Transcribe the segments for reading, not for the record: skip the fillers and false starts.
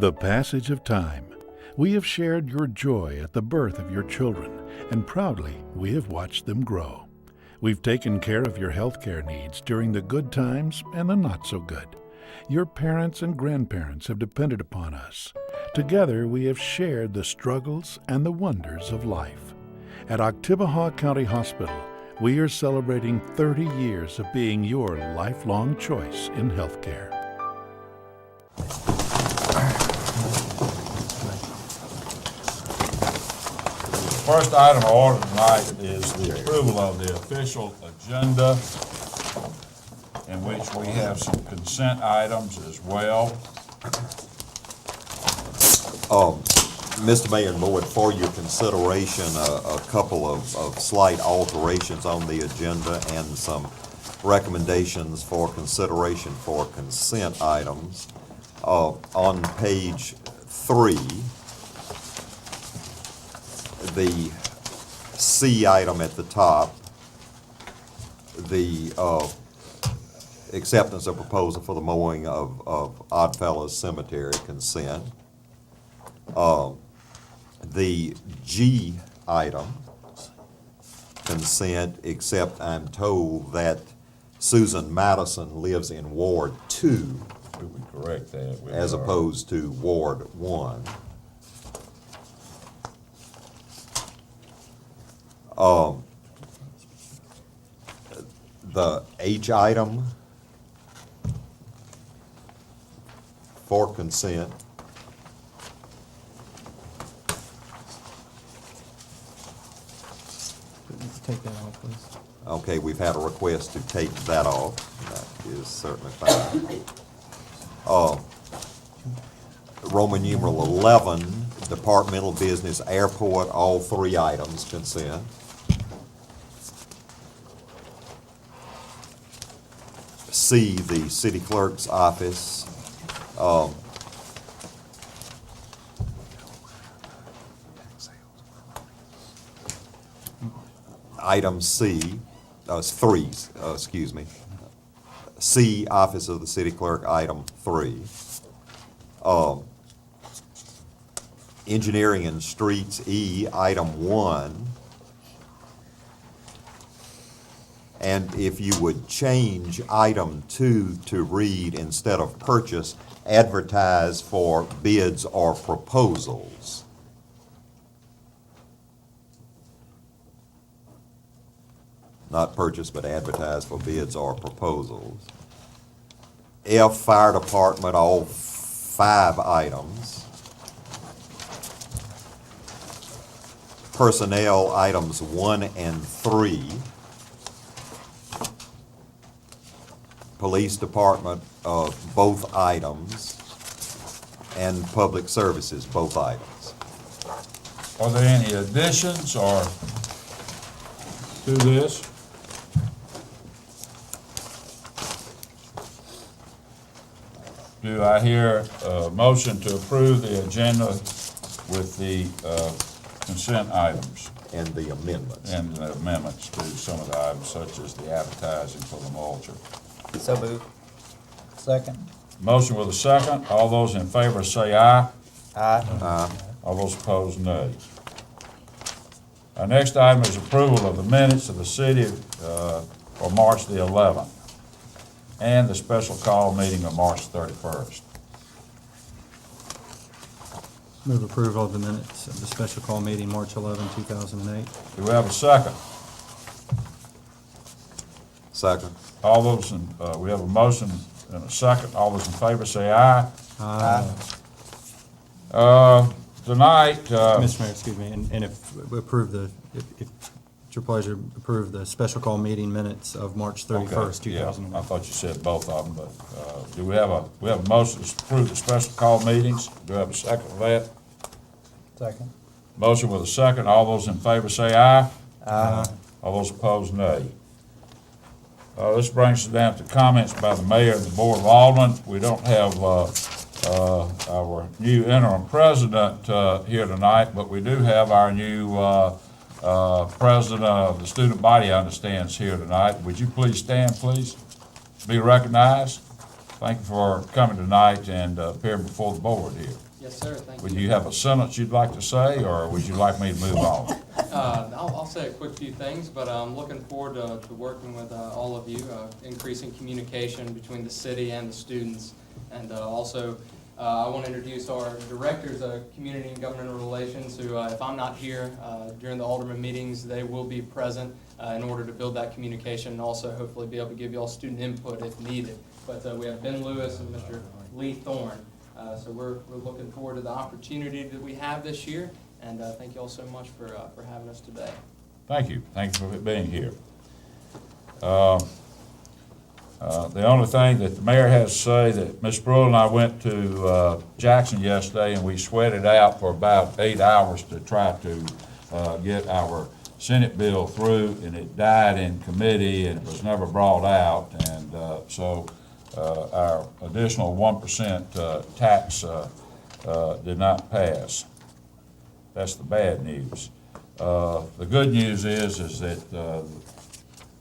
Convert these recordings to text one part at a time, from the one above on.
the passage of time, we have shared your joy at the birth of your children, and proudly we have watched them grow. We've taken care of your healthcare needs during the good times and the not so good. Your parents and grandparents have depended upon us. Together we have shared the struggles and the wonders of life. At Oktibbeha County Hospital, we are celebrating 30 years of being your lifelong choice in healthcare. First item of order tonight is the approval of the official agenda, in which we have some consent items as well. Mr. Mayor and Board, for your consideration, a couple of slight alterations on the agenda and some recommendations for consideration for consent items. On page 3, the C item at the top, the acceptance of proposal for the mowing of Oddfellows Cemetery, consent. The G item, consent, except I'm told that Susan Madison lives in Ward 2 We would correct that. as opposed to Ward 1. The H item for consent, Take that off, please. okay, we've had a request to take that off. That is certainly fine. Roman numeral 11, departmental business, airport, all 3 items consent. C, the city clerk's office. Item C, 3, excuse me. C, office of the city clerk, item 3. Engineering and streets, E, item 1. And if you would change item 2 to read, instead of purchase, advertise for bids or proposals. Not purchase, but advertise for bids or proposals. F, fire department, all 5 items. Personnel, items 1 and 3. Police department, both items. And public services, both items. Are there any additions or to this? Do I hear a motion to approve the agenda with the consent items And the amendments. and the amendments to some of the items, such as the advertising for the mulcher? So moved. Second. Motion with a second. All those in favor say aye. Aye. All those opposed, nay. Our next item is approval of the minutes of the city for March the 11th and the special call meeting of March 31st. Move approval of the minutes of the special call meeting, March 11, 2008. Do we have a second? Second. All those, we have a motion and a second. All those in favor say aye. Aye. Tonight, Mr. Mayor, excuse me, and if we approve if it's your pleasure, approve the special call meeting minutes of March 31st, yeah, 2008. I thought you said both of them, but do we have a motion to approve the special call meetings? Do we have a second for that? Second. Motion with a second. All those in favor say aye. Aye. All those opposed, nay. This brings us down to comments by the mayor and the Board of Aldermen. We don't have our new interim president here tonight, but we do have our new president of the student body, I understand, is here tonight. Would you please stand, please? Be recognized. Thank you for coming tonight and appearing before the board here. Yes, sir, thank Would you. you have a sentence you'd like to say, or would you like me to move on? I'll say a quick few things, but I'm looking forward to working with all of you, increasing communication between the city and the students. And also, I want to introduce our directors of Community and Governmental Relations, who, if I'm not here during the Alderman meetings, they will be present in order to build that communication and also hopefully be able to give you all student input if needed. But we have Ben Lewis and Mr. Lee Thorne. So we're looking forward to the opportunity that we have this year, and thank you all so much for having us today. Thank you. Thank you for being here. The only thing that the mayor has to say, that Ms. Brule and I went to Jackson yesterday, and we sweated out for about 8 hours to try to get our Senate bill through, and it died in committee, and it was never brought out, and so our additional 1% tax did not pass. That's the bad news. The good news is that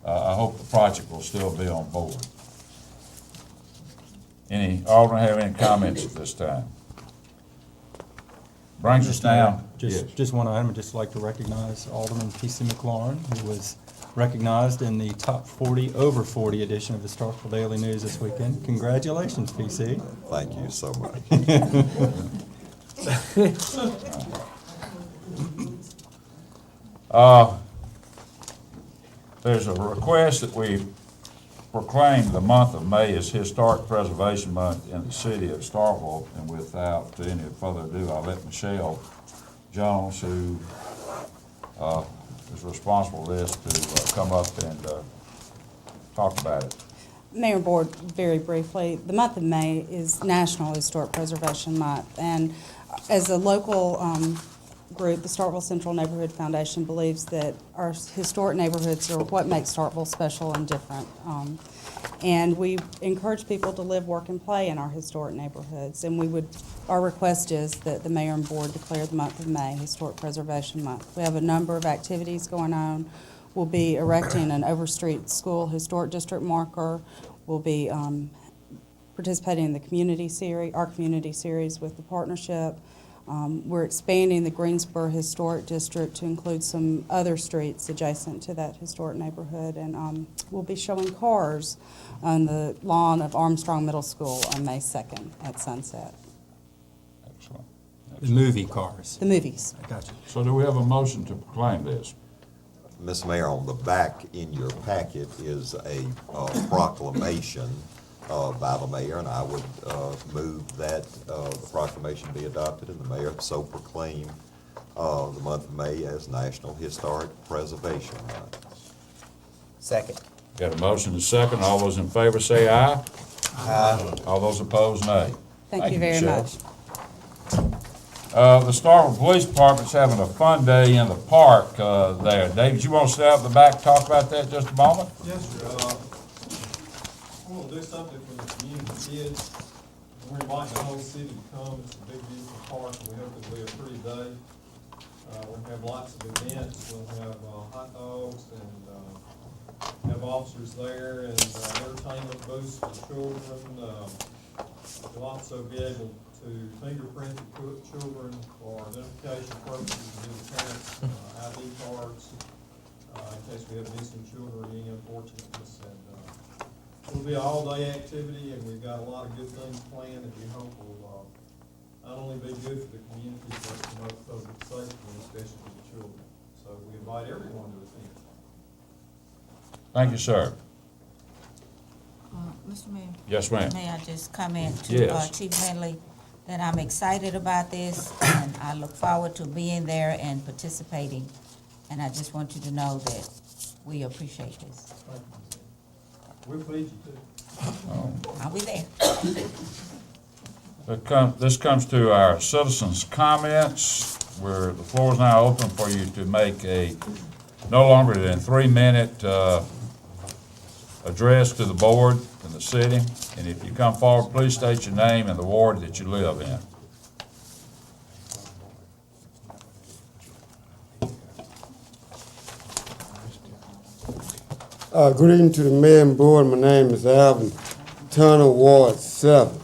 I hope the project will still be on board. Any Alderman have any comments at this time? Brings us down. Just one item, I'd just like to recognize Alderman P.C. McLaurin, who was recognized in the top 40, over 40 edition of the Starkville Daily News this weekend. Congratulations, P.C. Thank you so much. There's a request that we proclaim the month of May as Historic Preservation Month in the city of Starkville, and without any further ado, I'll let Michelle Jones, who is responsible for this, to come up and talk about it. Mayor and Board, very briefly, the month of May is National Historic Preservation Month, and as a local group, the Starkville Central Neighborhood Foundation believes that our historic neighborhoods are what makes Starkville special and different. And we encourage people to live, work, and play in our historic neighborhoods. And our request is that the Mayor and Board declare the month of May Historic Preservation Month. We have a number of activities going on. We'll be erecting an Overstreet School Historic District marker. We'll be participating in the community series, our community series with the partnership. We're expanding the Greensboro Historic District to include some other streets adjacent to that historic neighborhood, and we'll be showing cars on the lawn of Armstrong Middle School on May 2nd at sunset. Excellent. The movie cars. The movies. I got you. So do we have a motion to proclaim this? Mr. Mayor, on the back in your packet is a proclamation by the mayor, and I would move that the proclamation be adopted and the mayor so proclaim the month of May as National Historic Preservation Month. Second. Got a motion and a second. All those in favor say aye. Aye. All those opposed, nay. Thank you very Michelle. much. The Starkville Police Department's having a fun day in the park there. David, you want to stay out in the back and talk about that just a moment? Yes, sir. I want to do something for the community kids. We're inviting the whole city to come. It's a big, beautiful park, and we hope it'll be a pretty day. We'll have lots of events. We'll have hot dogs and have officers there and entertainment booths for children. We'll also be able to fingerprint the children for identification purposes, give the parents ID cards in case we have missing children or any unfortunateness. And it'll be an all-day activity, and we've got a lot of good things planned that we hope will not only be good for the community, but promote public safety, and especially for the children. So we invite everyone to attend. Thank you, sir. Mr. Mayor? Yes, ma'am. May I just comment to Yes. Chief Bentley that I'm excited about this, and I look forward to being there and participating. And I just want you to know that we appreciate this. We'll feed you too. I'll be there. This comes to our citizens' comments, where the floor is now open for you to make a no longer than 3-minute address to the board and the city. And if you come forward, please state your name and the ward that you live in. Good evening to the mayor and board. My name is Alvin Turner, Ward 7.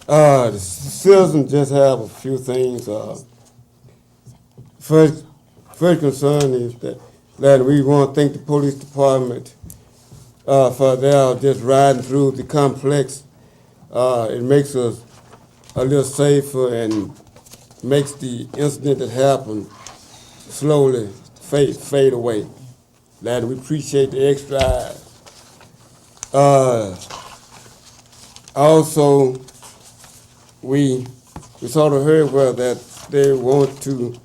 The citizens just have a few things. First concern is that we want to thank the police department for their just riding through the complex. It makes us a little safer and makes the incident that happened slowly fade away. That we appreciate the extra eyes. Also, we sort of heard that they want to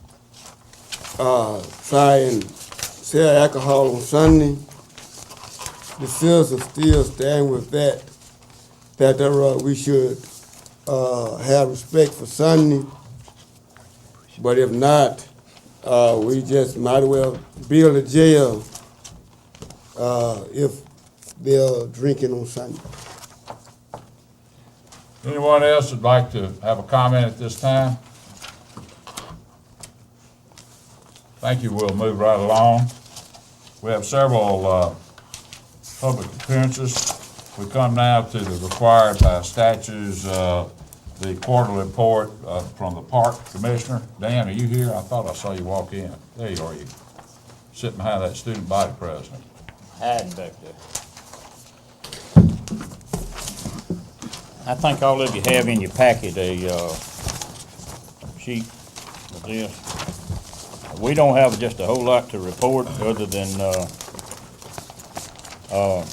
try and sell alcohol on Sunday. The citizens still stand with that we should have respect for Sunday. But if not, we just might as well build a jail if they're drinking on Sunday. Anyone else would like to have a comment at this time? Thank you. We'll move right along. We have several public appearances. We come now to the required by statutes, the quarterly report from the Park Commissioner. Dan, are you here? I thought I saw you walk in. There you are, you sitting behind that student body president. Hiding back there. I think all of you have in your packet a sheet of this. We don't have just a whole lot to report other than I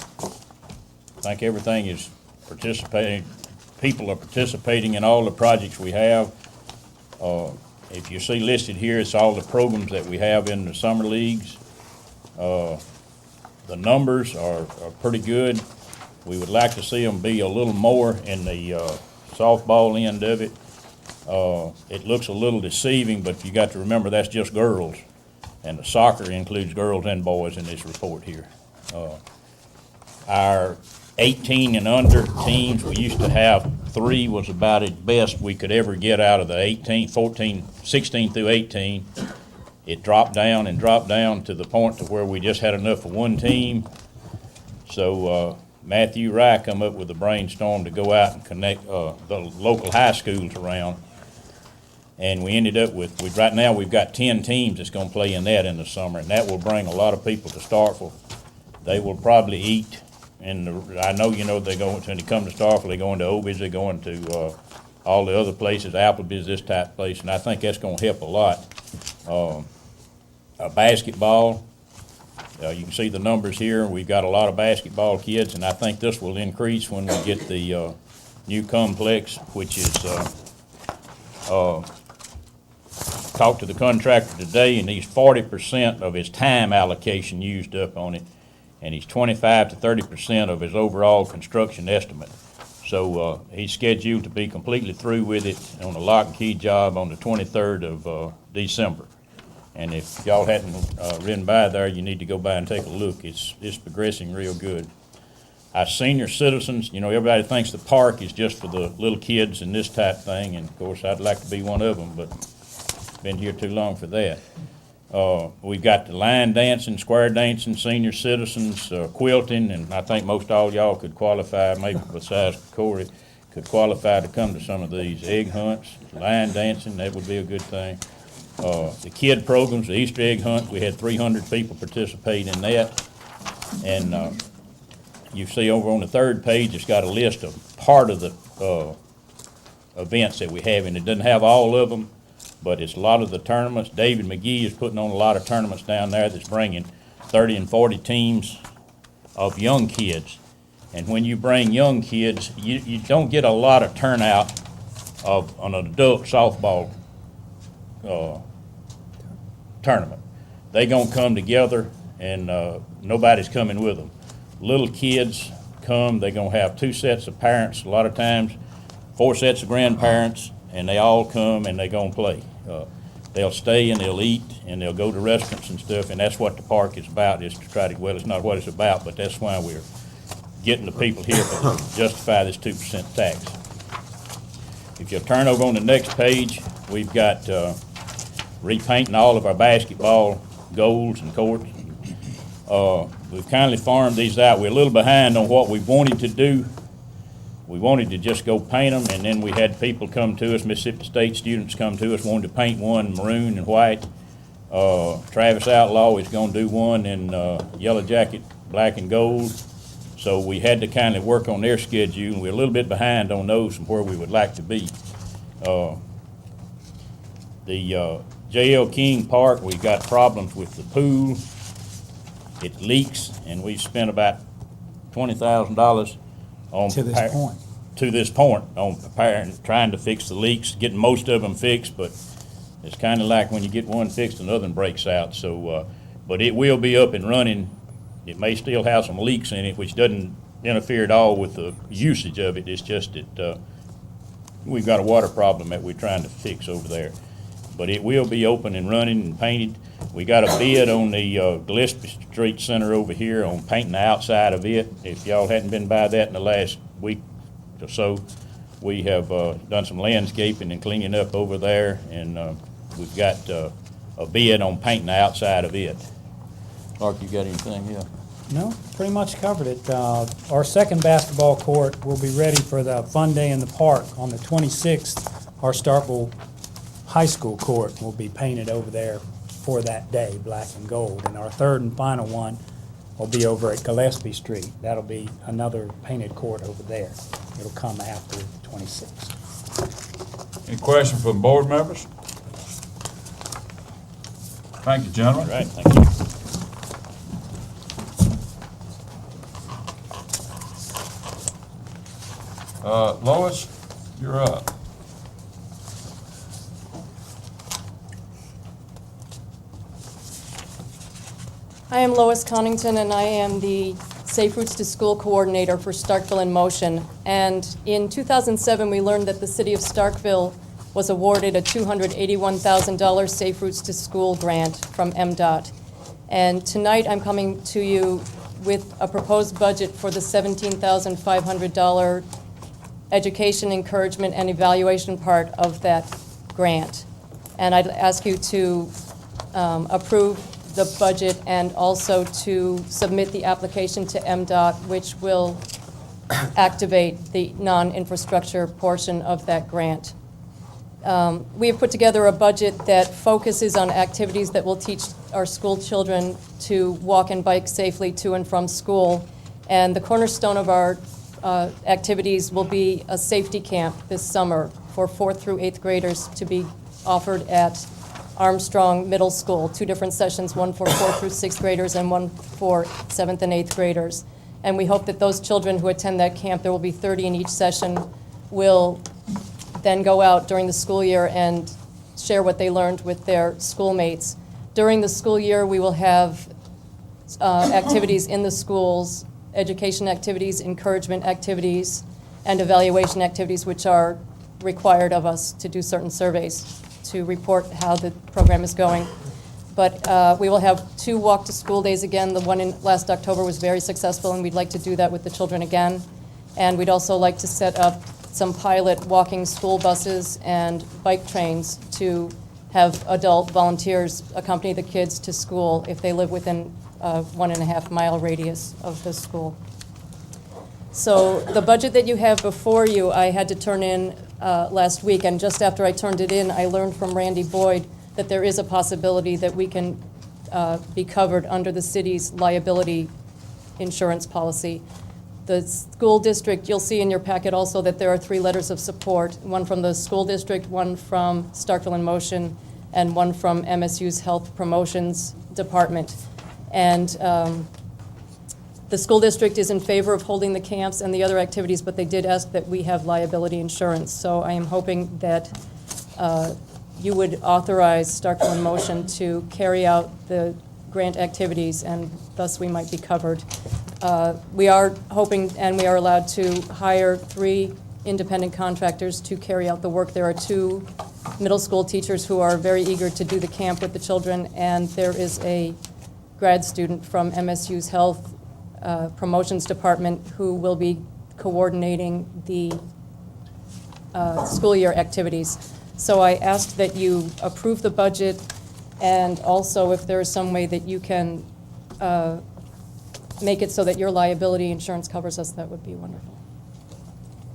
think everything is participating. People are participating in all the projects we have. If you see listed here, it's all the programs that we have in the summer leagues. The numbers are pretty good. We would like to see them be a little more in the softball end of it. It looks a little deceiving, but you got to remember that's just girls. And the soccer includes girls and boys in this report here. Our 18 and under teams, we used to have 3 was about at best we could ever get out of the 16 through 18. It dropped down to the point to where we just had enough for one team. So Matthew Rye come up with a brainstorm to go out and connect the local high schools around. And we ended up with, right now we've got 10 teams that's gonna play in that in the summer, and that will bring a lot of people to Starkville. They will probably eat, and I know, you know, they go, when they come to Starkville, they go into Obi's, they go into all the other places, Applebee's, this type of place, and I think that's gonna help a lot. Basketball, you can see the numbers here. We've got a lot of basketball kids, and I think this will increase when we get the new complex, which is talked to the contractor today, and he's 40% of his time allocation used up on it, and he's 25 to 30% of his overall construction estimate. So he's scheduled to be completely through with it on a lock and key job on the 23rd of December. And if y'all hadn't ridden by there, you need to go by and take a look. It's progressing real good. Our senior citizens, you know, everybody thinks the park is just for the little kids and this type thing, and of course I'd like to be one of them, but been here too long for that. We've got the line dancing, square dancing, senior citizens, quilting, and I think most all y'all could qualify, maybe besides Corey, could qualify to come to some of these. Egg hunts, line dancing, that would be a good thing. The kid programs, the Easter egg hunt, we had 300 people participate in that. And you see over on the third page, it's got a list of part of the events that we have, and it doesn't have all of them, but it's a lot of the tournaments. David McGee is putting on a lot of tournaments down there that's bringing 30 and 40 teams of young kids. And when you bring young kids, you don't get a lot of turnout of an adult softball tournament. They gonna come together, and nobody's coming with them. Little kids come, they gonna have 2 sets of parents, a lot of times 4 sets of grandparents, and they all come and they gonna play. They'll stay and they'll eat and they'll go to restaurants and stuff, and that's what the park is about, is to try to, well, it's not what it's about, but that's why we're getting the people here to justify this 2% tax. If you'll turn over on the next page, we've got repainting all of our basketball goals and courts. We've kindly farmed these out. We're a little behind on what we wanted to do we wanted to just go paint them, and then we had people come to us, Mississippi State students come to us, wanted to paint one maroon and white. Travis Outlaw is gonna do one in Yellow Jacket, black and gold. So we had to kind of work on their schedule, and we're a little bit behind on those and where we would like to be. The J.L. King Park, we got problems with the pool. It leaks, and we spent about $20,000 on To this point. to this point on preparing, trying to fix the leaks, getting most of them fixed, but it's kind of like when you get one fixed, another one breaks out. So, but it will be up and running. It may still have some leaks in it, which doesn't interfere at all with the usage of it. It's just that we've got a water problem that we're trying to fix over there. But it will be open and running and painted. We got a bid on the Gillespie Street Center over here on painting the outside of it. If y'all hadn't been by that in the last week or so, we have done some landscaping and cleaning up over there, and we've got a bid on painting the outside of it. Mark, you got anything here? No, pretty much covered it. Our second basketball court will be ready for the Fun Day in the Park on the 26th. Our Starkville High School court will be painted over there for that day, black and gold. And our third and final one will be over at Gillespie Street. That'll be another painted court over there. It'll come after the 26th. Any questions from board members? Thank you, gentlemen. All right, thank you. Lois, you're up. I am Lois Connington, and I am the Safe Routes to School Coordinator for Starkville in Motion. And in 2007, we learned that the city of Starkville was awarded a $281,000 Safe Routes to School grant from MDOT. And tonight, I'm coming to you with a proposed budget for the $17,500 education, encouragement, and evaluation part of that grant. And I'd ask you to approve the budget and also to submit the application to MDOT, which will activate the non-infrastructure portion of that grant. We have put together a budget that focuses on activities that will teach our school children to walk and bike safely to and from school. And the cornerstone of our activities will be a safety camp this summer for 4th through 8th graders to be offered at Armstrong Middle School, 2 different sessions, one for 4th through 6th graders and one for 7th and 8th graders. And we hope that those children who attend that camp, there will be 30 in each session, will then go out during the school year and share what they learned with their schoolmates. During the school year, we will have activities in the schools, education activities, encouragement activities, and evaluation activities, which are required of us to do certain surveys to report how the program is going. But we will have 2 walk-to-school days again. The one in last October was very successful, and we'd like to do that with the children again. And we'd also like to set up some pilot walking school buses and bike trains to have adult volunteers accompany the kids to school if they live within a 1.5-mile radius of the school. So the budget that you have before you, I had to turn in last week, and just after I turned it in, I learned from Randy Boyd that there is a possibility that we can be covered under the city's liability insurance policy. The school district, you'll see in your packet also that there are 3 letters of support, one from the school district, one from Starkville in Motion, and one from MSU's Health Promotions Department. And the school district is in favor of holding the camps and the other activities, but they did ask that we have liability insurance. So I am hoping that you would authorize Starkville in Motion to carry out the grant activities, and thus we might be covered. We are hoping, and we are allowed to hire 3 independent contractors to carry out the work. There are 2 middle school teachers who are very eager to do the camp with the children, and there is a grad student from MSU's Health Promotions Department who will be coordinating the school year activities. So I asked that you approve the budget, and also if there is some way that you can make it so that your liability insurance covers us, that would be wonderful.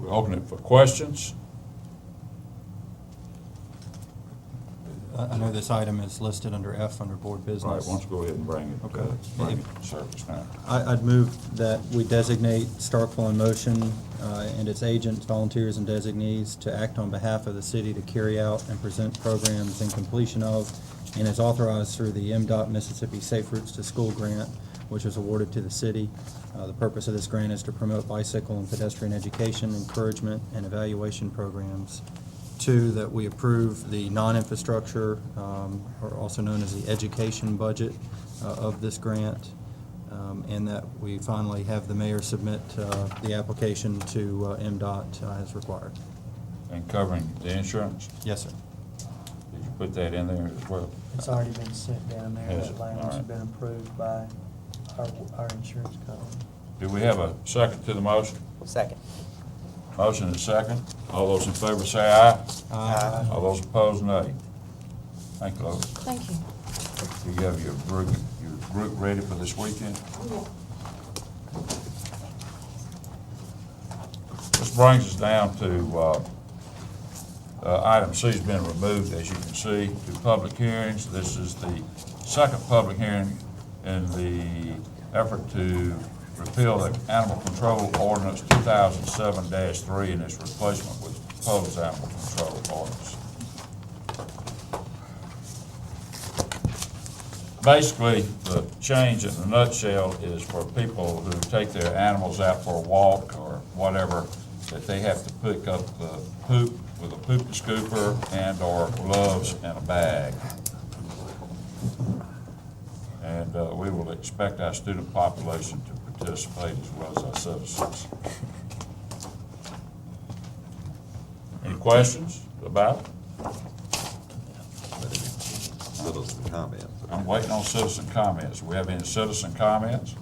We'll open it for questions. I know this item is listed under F under board Right, business. why don't you go ahead and bring it, Okay. bring it to surface now. I'd move that we designate Starkville in Motion and its agents, volunteers, and designees to act on behalf of the city to carry out and present programs in completion of and is authorized through the MDOT Mississippi Safe Routes to School grant, which was awarded to the city. The purpose of this grant is to promote bicycle and pedestrian education, encouragement, and evaluation programs. 2, that we approve the non-infrastructure, or also known as the education budget of this grant, and that we finally have the mayor submit the application to MDOT as required. And covering the insurance, Yes, sir. did you put that in there as well? It's already been sent down there. Has That it? language All has right. been approved by our insurance company. Do we have a second to the motion? Second. Motion is second. All those in favor say aye. Aye. All those opposed, nay. Thank you, Lois. Thank you. Do you have your group ready for this weekend? This brings us down to, item C has been removed, as you can see, to public hearings. This is the second public hearing in the effort to repeal the Animal Control Ordinance 2007-3 and its replacement with proposed Animal Control Ordinance. Basically, the change in a nutshell is for people who take their animals out for a walk or whatever, that they have to pick up the poop with a poop scooper and/or gloves and a bag. And we will expect our student population to participate as well as our citizens. Any questions about it? Citizen comments. I'm waiting on citizen comments. Do we have any citizen comments?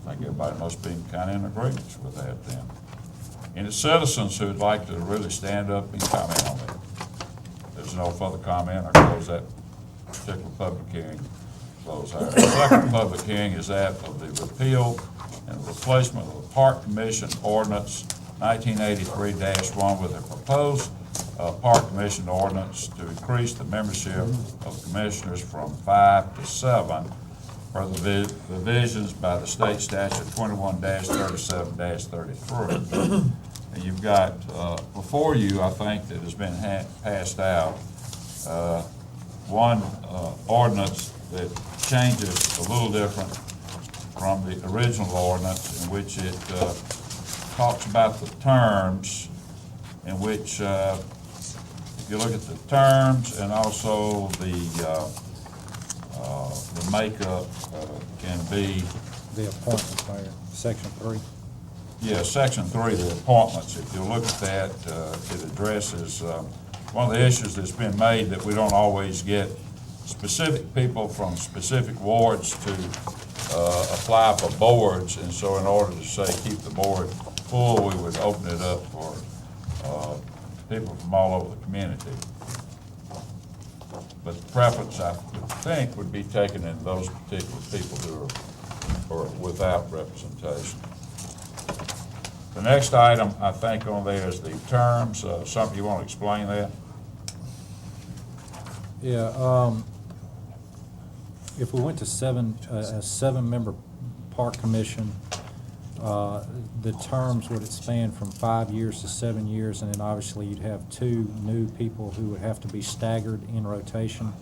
I think everybody must be kind of in agreement with that then. Any citizens who'd like to really stand up and comment on that? If there's no further comment, I close that particular public hearing. Close our second public hearing is that of the repeal and replacement of the Park Commission Ordinance 1983-1 with a proposed Park Commission ordinance to increase the membership of commissioners from 5 to 7 per the revisions by the state statute 21-37-33. And you've got before you, I think, that has been passed out, one ordinance that changes a little different from the original ordinance, in which it talks about the terms, in which if you look at the terms and also the makeup can be. The appointment, Mayor, Section 3. Yeah, Section 3, the appointments, if you look at that, it addresses one of the issues that's been made, that we don't always get specific people from specific wards to apply for boards, and so in order to say keep the board full, we would open it up for people from all over the community. But the preference, I would think, would be taken in those particular people who are without representation. The next item, I think, on there is the terms. Something you want to explain that? Yeah, if we went to a seven-member park commission, the terms would expand from 5 years to 7 years, and then obviously you'd have 2 new people who would have to be staggered in rotation.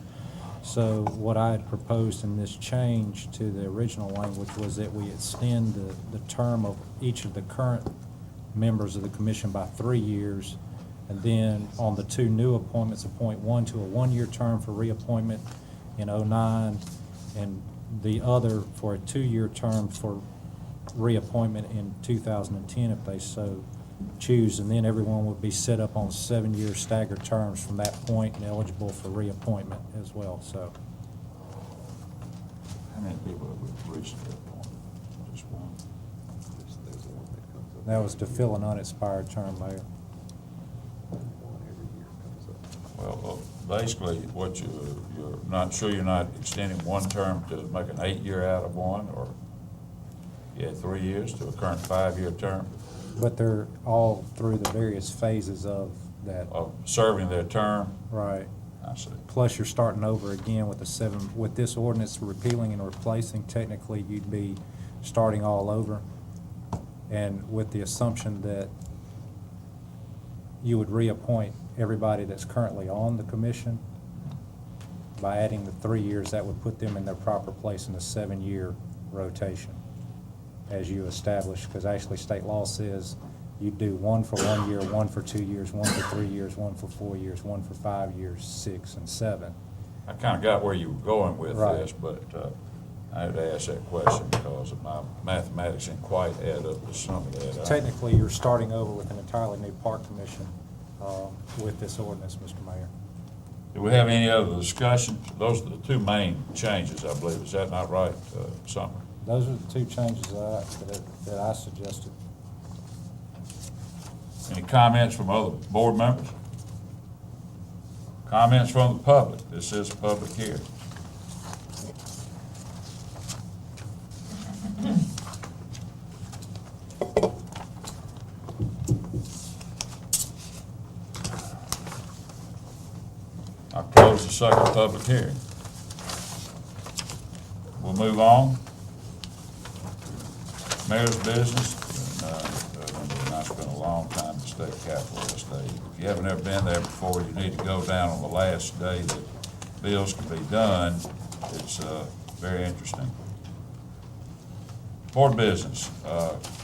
So what I had proposed in this change to the original language was that we extend the term of each of the current members of the commission by 3 years, and then on the 2 new appointments, appoint one to a 1-year term for reappointment in '09, and the other for a 2-year term for reappointment in 2010 if they so choose, and then everyone would be set up on 7-year staggered terms from that point and eligible for reappointment as well. So How many people have we recently appointed? Just one? that was to fill an unexpired term, Mayor. Well, basically what you're not sure you're not extending one term to make an 8-year out of one, or you had 3 years to a current 5-year term But they're all through the various phases of that. of serving their term? Right. I see. Plus, you're starting over again with with this ordinance repealing and replacing, technically, you'd be starting all over. And with the assumption that you would reappoint everybody that's currently on the commission, by adding the 3 years, that would put them in their proper place in the 7-year rotation, as you establish, because actually state law says you do one for 1 year, one for 2 years, one for 3 years, one for 4 years, one for 5 years, 6 and 7. I kind of got where you were going with Right. this, but I had to ask that question because of my mathematics didn't quite add up to some of that. Technically, you're starting over with an entirely new park commission with this ordinance, Mr. Mayor. Do we have any other discussion? Those are the two main changes, I believe. Is that not right, Summer? Those are the two changes that I suggested. Any comments from other board members? Comments from the public? This is a public hearing. I close the second public hearing. We'll move on. Mayor's business. I spent a long time in the state capitol this day. If you haven't ever been there before, you need to go down on the last day that bills can be done. It's very interesting. Board business.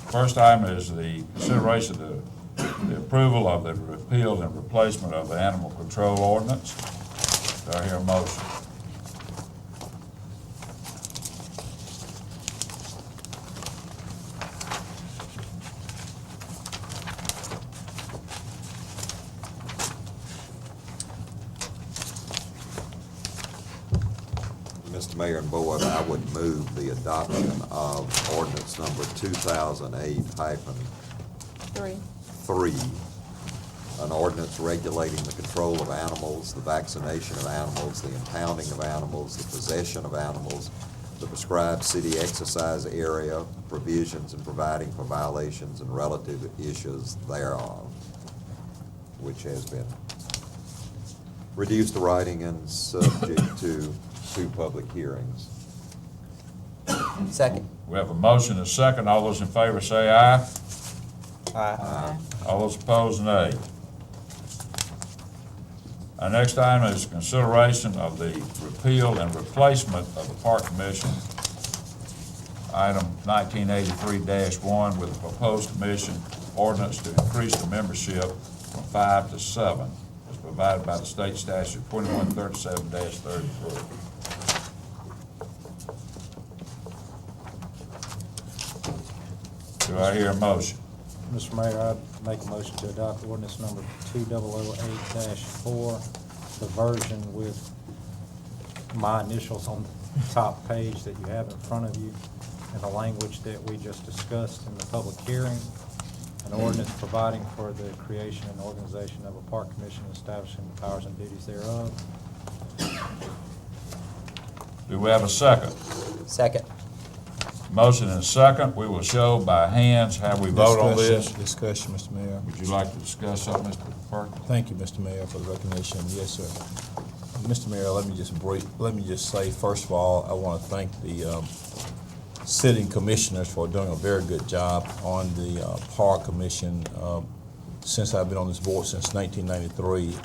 First item is the consideration of the approval of the repeal and replacement of the animal control ordinance. Do I hear a motion? Mr. Mayor and Board, I would move the adoption of ordinance number 2008-3, an ordinance regulating the control of animals, the vaccination of animals, the impounding of animals, the possession of animals, the prescribed city exercise area, provisions and providing for violations and relative issues thereof, which has been reduced to writing and subject to 2 public hearings. Second. We have a motion and a second. All those in favor say aye. Aye. All those opposed, nay. Our next item is consideration of the repeal and replacement of the Park Commission, item 1983-1, with a proposed commission ordinance to increase the membership from 5 to 7, as provided by the state statute 2137-33. Do I hear a motion? Mr. Mayor, I'd make a motion to adopt ordinance number 2008-4, the version with my initials on the top page that you have in front of you, and the language that we just discussed in the public hearing. An ordinance providing for the creation and organization of a park commission, establishing the powers and duties thereof. Do we have a second? Second. Motion and a second. We will show by hands how we vote on this. Discussion, Mr. Mayor. Would you like to discuss something, Mr. Perkins? Thank you, Mr. Mayor, for the recognition. Yes, sir. Mr. Mayor, let me just say, first of all, I want to thank the sitting commissioners for doing a very good job on the Park Commission. Since I've been on this board since 1993,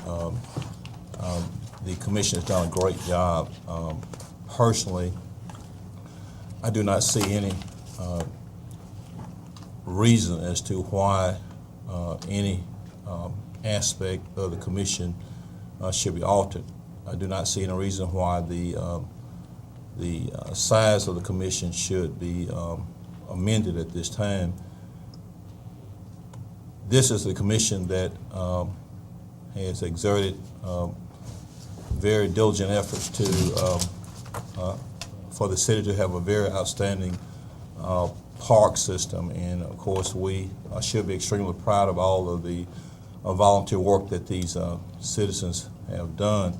the commission has done a great job. Personally, I do not see any reason as to why any aspect of the commission should be altered. I do not see any reason why the size of the commission should be amended at this time. This is the commission that has exerted very diligent efforts to for the city to have a very outstanding park system, and of course we should be extremely proud of all of the volunteer work that these citizens have done.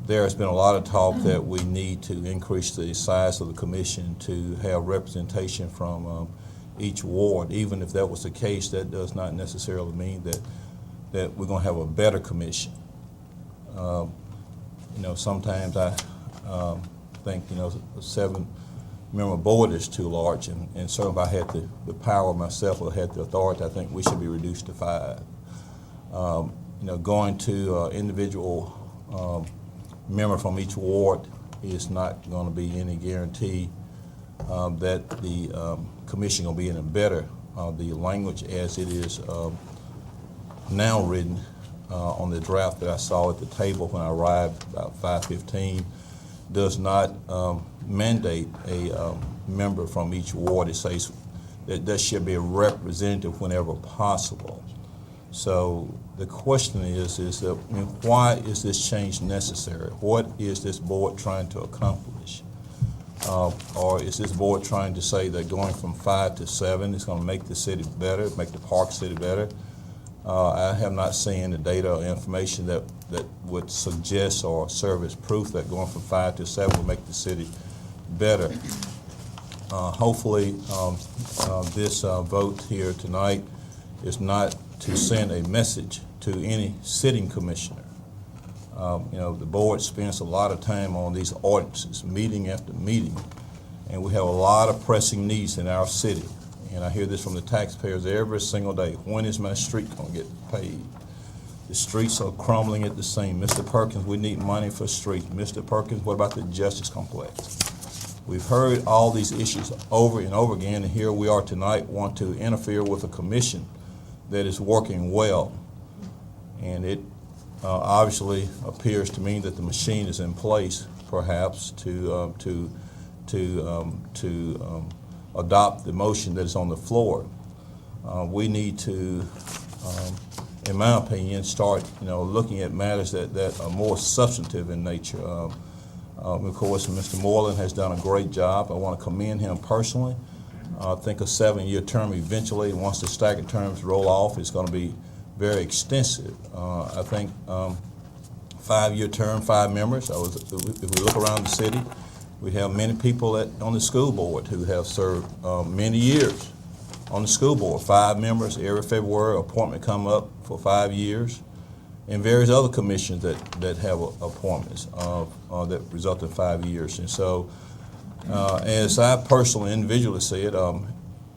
There has been a lot of talk that we need to increase the size of the commission to have representation from each ward. Even if that was the case, that does not necessarily mean that we're going to have a better commission. Sometimes I think, a 7-member board is too large, and certainly if I had the power myself or had the authority, I think we should be reduced to 5. Going to individual member from each ward is not going to be any guarantee that the commission will be any better. The language as it is now written on the draft that I saw at the table when I arrived about 5:15 does not mandate a member from each ward. It says that there should be a representative whenever possible. So the question is that, why is this change necessary? What is this board trying to accomplish? Or is this board trying to say that going from 5 to 7 is going to make the city better, make the Park City better? I have not seen the data or information that would suggest or serve as proof that going from 5 to 7 will make the city better. Hopefully, this vote here tonight is not to send a message to any sitting commissioner. The board spends a lot of time on these ordinances, meeting after meeting, and we have a lot of pressing needs in our city. And I hear this from the taxpayers every single day. When is my street going to get paid? The streets are crumbling at the seam. Mr. Perkins, we need money for streets. Mr. Perkins, what about the Justice Complex? We've heard all these issues over and over again, and here we are tonight want to interfere with a commission that is working well. And it obviously appears to me that the machine is in place, perhaps, to adopt the motion that is on the floor. We need to, in my opinion, start looking at matters that are more substantive in nature. Of course, Mr. Moreland has done a great job. I want to commend him personally. I think a 7-year term eventually, once the staggered terms roll off, is going to be very extensive. I think 5-year term, 5 members. If we look around the city, we have many people on the school board who have served many years on the school board. 5 members every February, appointment come up for 5 years, and various other commissions that have appointments that result in 5 years. And so, as I personally, individually see it,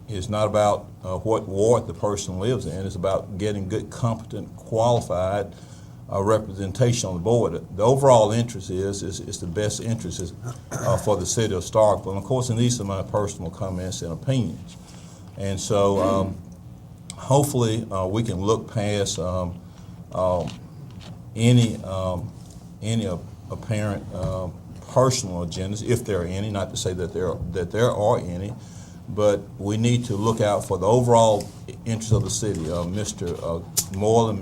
it's not about what ward the person lives in. It's about getting good, competent, qualified representation on the board. The overall interest is the best interest for the city of Starkville. And of course, and these are my personal comments and opinions. And so, hopefully, we can look past any apparent personal agendas, if there are any. Not to say that there are any, but we need to look out for the overall interest of the city. Mr. Moreland,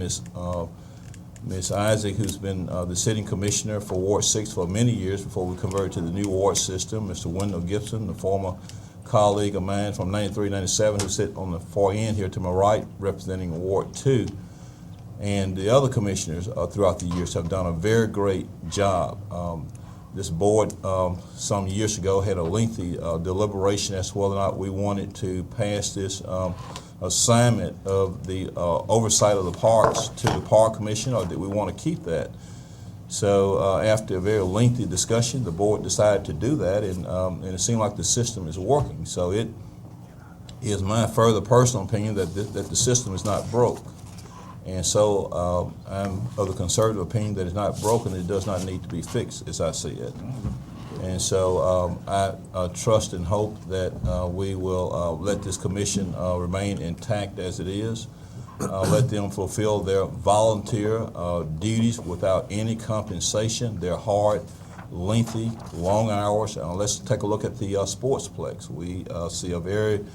Ms. Isaac, who's been the sitting commissioner for Ward 6 for many years before we converted to the new ward system. Mr. Wendell Gibson, the former colleague of mine from 93, 97, who sit on the far end here to my right, representing Ward 2. And the other commissioners throughout the years have done a very great job. This board some years ago had a lengthy deliberation as to whether or not we wanted to pass this assignment of the oversight of the parks to the Park Commission, or did we want to keep that? So after a very lengthy discussion, the board decided to do that, and it seemed like the system is working. So it is my further personal opinion that the system is not broke. And so I'm of the conservative opinion that it's not broken, it does not need to be fixed, as I see it. And so I trust and hope that we will let this commission remain intact as it is. Let them fulfill their volunteer duties without any compensation. They're hard, lengthy, long hours. Let's take a look at the sportsplex. We see a very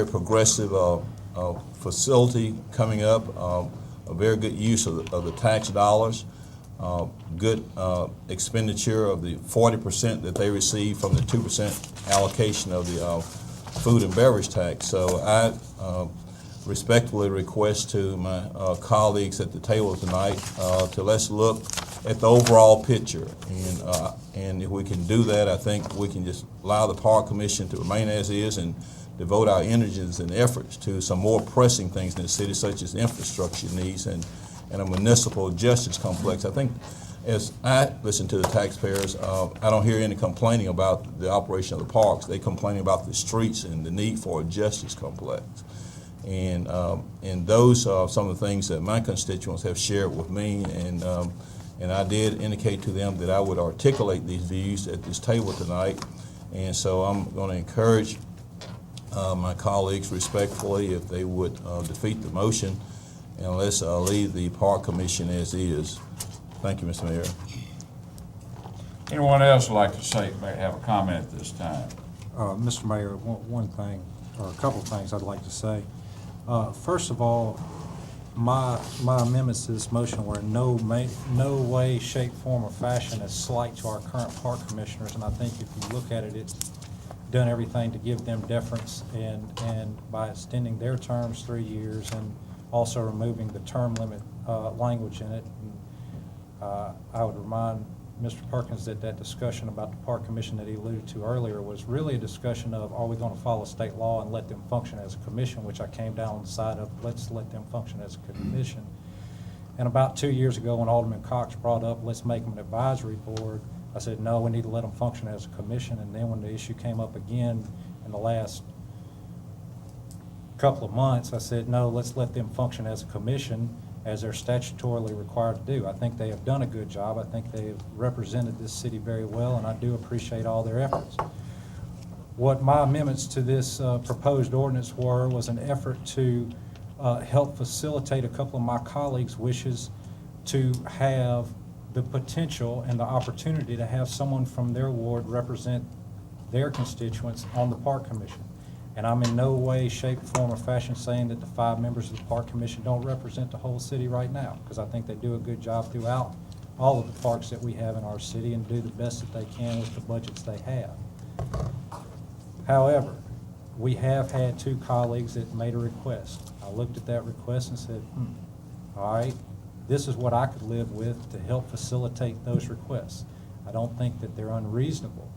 progressive facility coming up, a very good use of the tax dollars, good expenditure of the 40% that they receive from the 2% allocation of the food and beverage tax. So respectfully request to my colleagues at the table tonight to let's look at the overall picture. And if we can do that, I think we can just allow the Park Commission to remain as is and devote our energies and efforts to some more pressing things in the city, such as infrastructure needs and a municipal justice complex. I think as I listen to the taxpayers, I don't hear any complaining about the operation of the parks. They complaining about the streets and the need for a justice complex. And those are some of the things that my constituents have shared with me, and I did indicate to them that I would articulate these views at this table tonight. And so I'm going to encourage my colleagues respectfully if they would defeat the motion, and let's leave the Park Commission as is. Thank you, Mr. Mayor. Anyone else would like to say, may have a comment at this time? Mr. Mayor, one thing, or a couple of things I'd like to say. First of all, my amendments to this motion were in no way, shape, form, or fashion a slight to our current park commissioners, and I think if you look at it, it's done everything to give them deference, and by extending their terms 3 years and also removing the term limit language in it. I would remind Mr. Perkins that that discussion about the Park Commission that he alluded to earlier was really a discussion of, are we going to follow state law and let them function as a commission, which I came down on the side of, let's let them function as a commission. And about 2 years ago, when Alderman Cox brought up, let's make them an advisory board, I said, no, we need to let them function as a commission. And then when the issue came up again in the last couple of months, I said, no, let's let them function as a commission, as they're statutorily required to do. I think they have done a good job. I think they have represented this city very well, and I do appreciate all their efforts. What my amendments to this proposed ordinance were was an effort to help facilitate a couple of my colleagues' wishes to have the potential and the opportunity to have someone from their ward represent their constituents on the Park Commission. And I'm in no way, shape, form, or fashion saying that the 5 members of the Park Commission don't represent the whole city right now, because I think they do a good job throughout all of the parks that we have in our city and do the best that they can with the budgets they have. However, we have had 2 colleagues that made a request. I looked at that request and said, all right, this is what I could live with to help facilitate those requests. I don't think that they're unreasonable.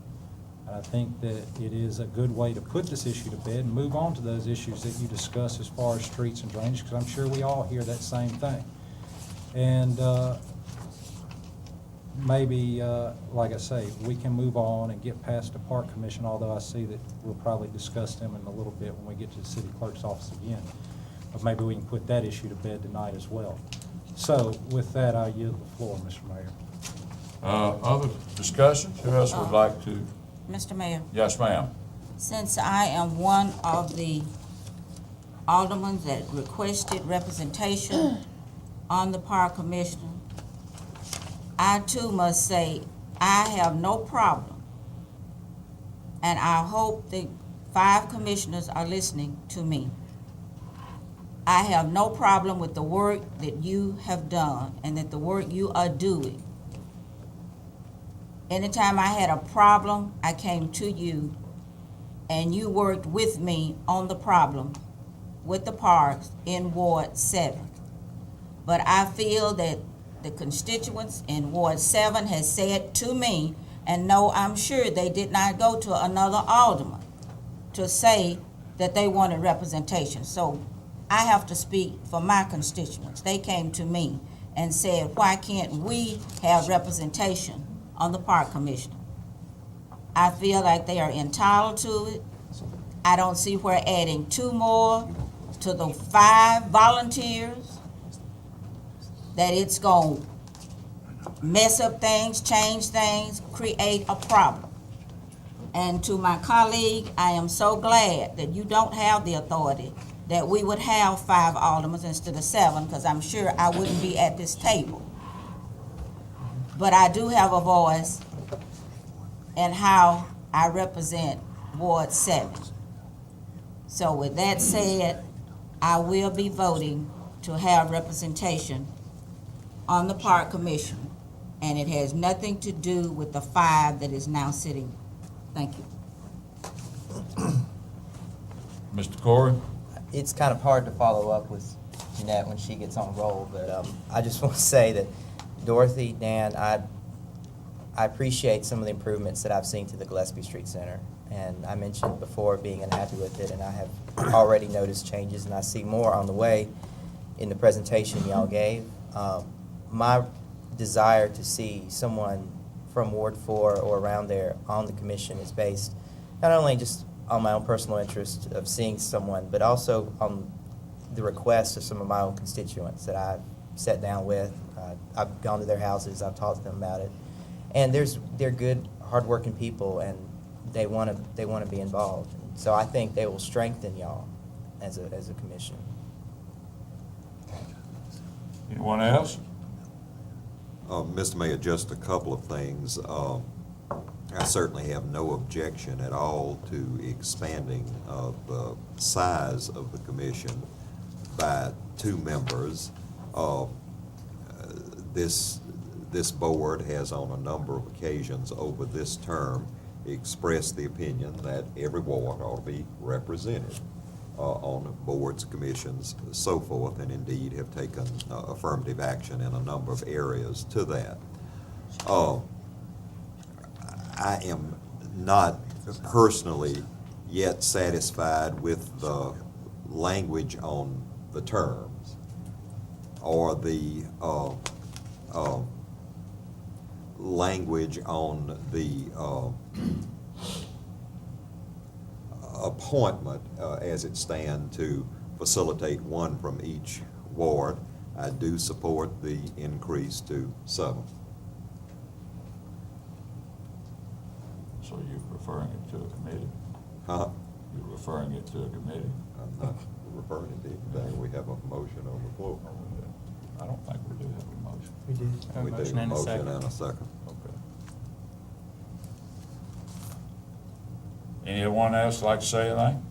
I think that it is a good way to put this issue to bed and move on to those issues that you discuss as far as streets and drainage, because I'm sure we all hear that same thing. And maybe, like I say, we can move on and get past the Park Commission, although I see that we'll probably discuss them in a little bit when we get to the city clerk's office again. But maybe we can put that issue to bed tonight as well. So with that, I yield the floor, Mr. Mayor. Other discussions? Who else would like to? Mr. Mayor, Yes, ma'am. since I am one of the aldermen that requested representation on the Park Commission, I too must say I have no problem, and I hope the 5 commissioners are listening to me. I have no problem with the work that you have done and that the work you are doing. Anytime I had a problem, I came to you, and you worked with me on the problem with the parks in Ward 7. But I feel that the constituents in Ward 7 has said to me, and no, I'm sure they did not go to another alderman to say that they wanted representation. So I have to speak for my constituents. They came to me and said, why can't we have representation on the Park Commission? I feel like they are entitled to it. I don't see where adding 2 more to the 5 volunteers, that it's going to mess up things, change things, create a problem. And to my colleague, I am so glad that you don't have the authority, that we would have 5 aldermen instead of 7, because I'm sure I wouldn't be at this table. But I do have a voice in how I represent Ward 7. So with that said, I will be voting to have representation on the Park Commission, and it has nothing to do with the 5 that is now sitting. Thank you. Mr. Corey? it's kind of hard to follow up with Jeanette when she gets on a roll, but I just want to say that Dorothy, Dan, I appreciate some of the improvements that I've seen to the Gillespie Street Center. And I mentioned before being unhappy with it, and I have already noticed changes, and I see more on the way in the presentation y'all gave. My desire to see someone from Ward 4 or around there on the commission is based not only just on my own personal interest of seeing someone, but also on the request of some of my own constituents that I've sat down with. I've gone to their houses, I've talked to them about it. And they're good, hardworking people, and they want to be involved. So I think they will strengthen y'all as a commission. Anyone else? Mr. Mayor, just a couple of things. I certainly have no objection at all to expanding the size of the commission by 2 members. This board has on a number of occasions over this term expressed the opinion that every ward ought to be represented on boards, commissions, so forth, and indeed have taken affirmative action in a number of areas to that. I am not personally yet satisfied with the language on the terms or the language on the appointment as it stands to facilitate 1 from each ward. I do support the increase to 7. So you're referring it to a committee? Huh? You're referring it to a committee? I'm not referring it to anything. We have a motion on the floor. I don't think we do have a motion. We do. We do a motion and a second. Okay. Anyone else like to say anything?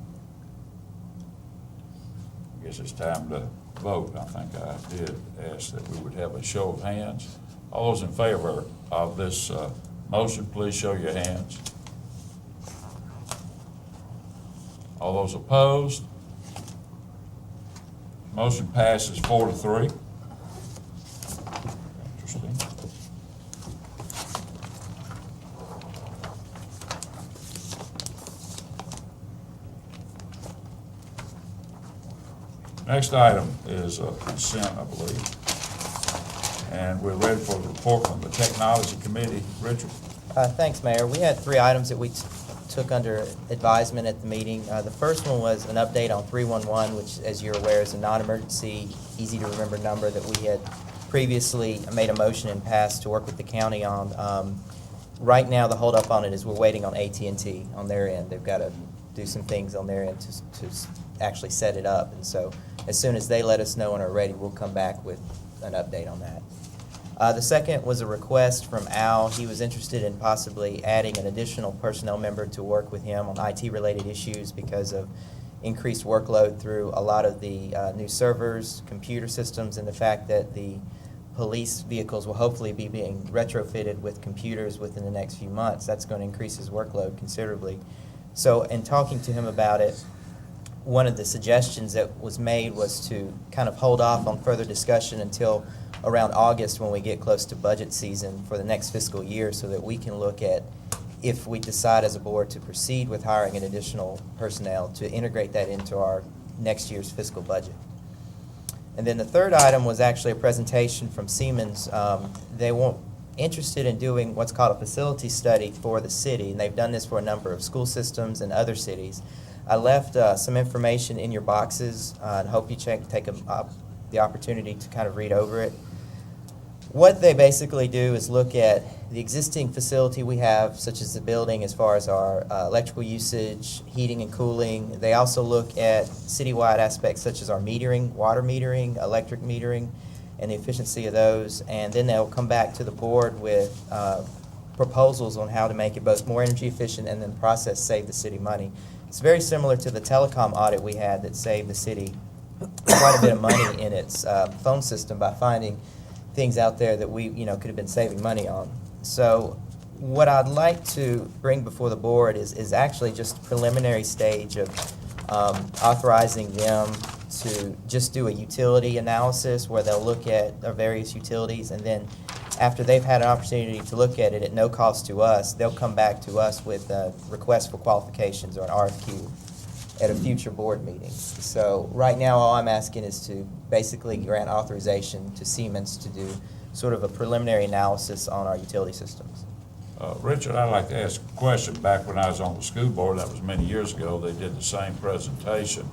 I guess it's time to vote. I think I did ask that we would have a show of hands. All those in favor of this motion, please show your hands. All those opposed? Motion passes 4-3. Interesting. Next item is consent, I believe. And we're ready for the report from the Technology Committee. Richard? Thanks, Mayor. We had 3 items that we took under advisement at the meeting. The first one was an update on 311, which, as you're aware, is a non-emergency, easy-to-remember number that we had previously made a motion and passed to work with the county on. Right now, the holdup on it is we're waiting on AT&T on their end. They've got to do some things on their end to actually set it up. And so as soon as they let us know and are ready, we'll come back with an update on that. The second was a request from Al. He was interested in possibly adding an additional personnel member to work with him on IT-related issues because of increased workload through a lot of the new servers, computer systems, and the fact that the police vehicles will hopefully be being retrofitted with computers within the next few months. That's going to increase his workload considerably. So in talking to him about it, one of the suggestions that was made was to kind of hold off on further discussion until around August when we get close to budget season for the next fiscal year so that we can look at if we decide as a board to proceed with hiring an additional personnel to integrate that into our next year's fiscal budget. And then the third item was actually a presentation from Siemens. They were interested in doing what's called a facility study for the city, and they've done this for a number of school systems and other cities. I left some information in your boxes and hope you take the opportunity to kind of read over it. What they basically do is look at the existing facility we have, such as the building, as far as our electrical usage, heating and cooling. They also look at citywide aspects such as our metering, water metering, electric metering, and the efficiency of those. And then they'll come back to the board with proposals on how to make it both more energy efficient and then the process save the city money. It's very similar to the telecom audit we had that saved the city quite a bit of money in its phone system by finding things out there that we could have been saving money on. So what I'd like to bring before the board is actually just a preliminary stage of authorizing them to just do a utility analysis where they'll look at our various utilities, and then after they've had an opportunity to look at it at no cost to us, they'll come back to us with a request for qualifications or an RFQ at a future board meeting. So right now, all I'm asking is to basically grant authorization to Siemens to do sort of a preliminary analysis on our utility systems. Richard, I'd like to ask a question. Back when I was on the school board, that was many years ago, they did the same presentation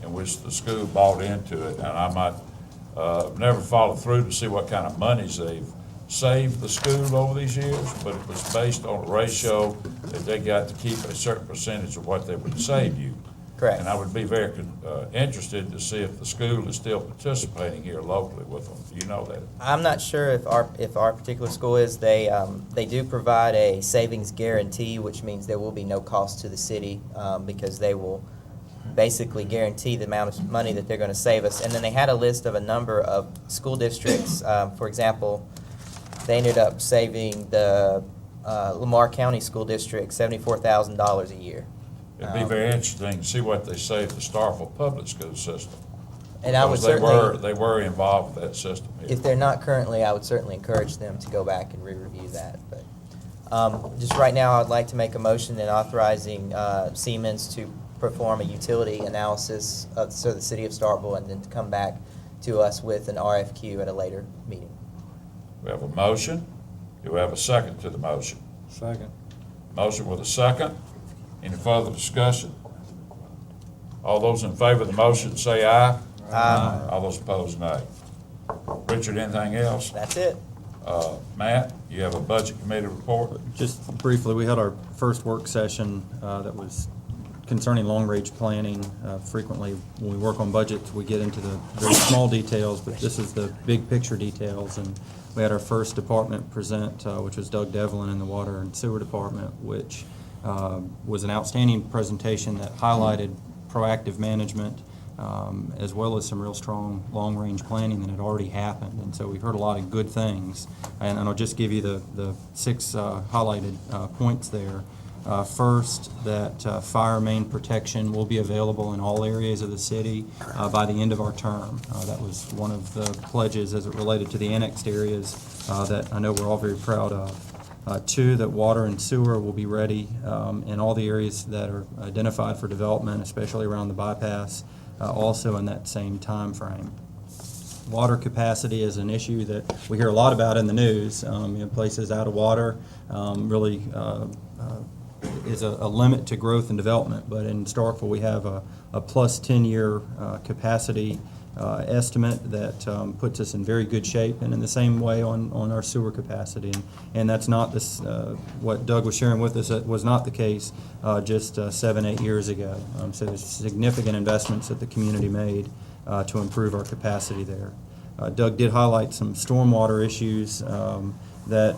in which the school bought into it, and I might never follow through to see what kind of monies they've saved the school over these years, but it was based on a ratio that they got to keep a certain percentage of what they would save you. Correct. And I would be very interested to see if the school is still participating here locally with them. Do you know that? I'm not sure if our particular school is. They do provide a savings guarantee, which means there will be no cost to the city because they will basically guarantee the amount of money that they're going to save us. And then they had a list of a number of school districts. For example, they ended up saving the Lamar County School District $74,000 a year. It'd be very interesting to see what they saved the Starkville public school system. And I would Because certainly, they were involved with that system here. if they're not currently, I would certainly encourage them to go back and re-review that. But just right now, I'd like to make a motion in authorizing Siemens to perform a utility analysis of the city of Starkville and then to come back to us with an RFQ at a later meeting. We have a motion. Do we have a second to the motion? Second. Motion with a second. Any further discussion? All those in favor of the motion say aye. Aye. All those opposed, nay. Richard, anything else? That's it. Matt, you have a budget committee report? Just briefly, we had our first work session that was concerning long-range planning. Frequently, when we work on budgets, we get into the very small details, but this is the big picture details. And we had our first department present, which was Doug Devlin in the Water and Sewer Department, which was an outstanding presentation that highlighted proactive management, as well as some real strong long-range planning that had already happened. And so we heard a lot of good things. And I'll just give you the six highlighted points there. First, that fire main protection will be available in all areas of the city by the end of our term. That was one of the pledges as it related to the annexed areas that I know we're all very proud of. Two, that water and sewer will be ready in all the areas that are identified for development, especially around the bypass, also in that same time frame. Water capacity is an issue that we hear a lot about in the news. Places out of water really is a limit to growth and development. But in Starkville, we have a plus 10-year capacity estimate that puts us in very good shape, and in the same way on our sewer capacity. And that's not this, what Doug was sharing with us, that was not the case just 7-8 years ago. So there's significant investments that the community made to improve our capacity there. Doug did highlight some stormwater issues that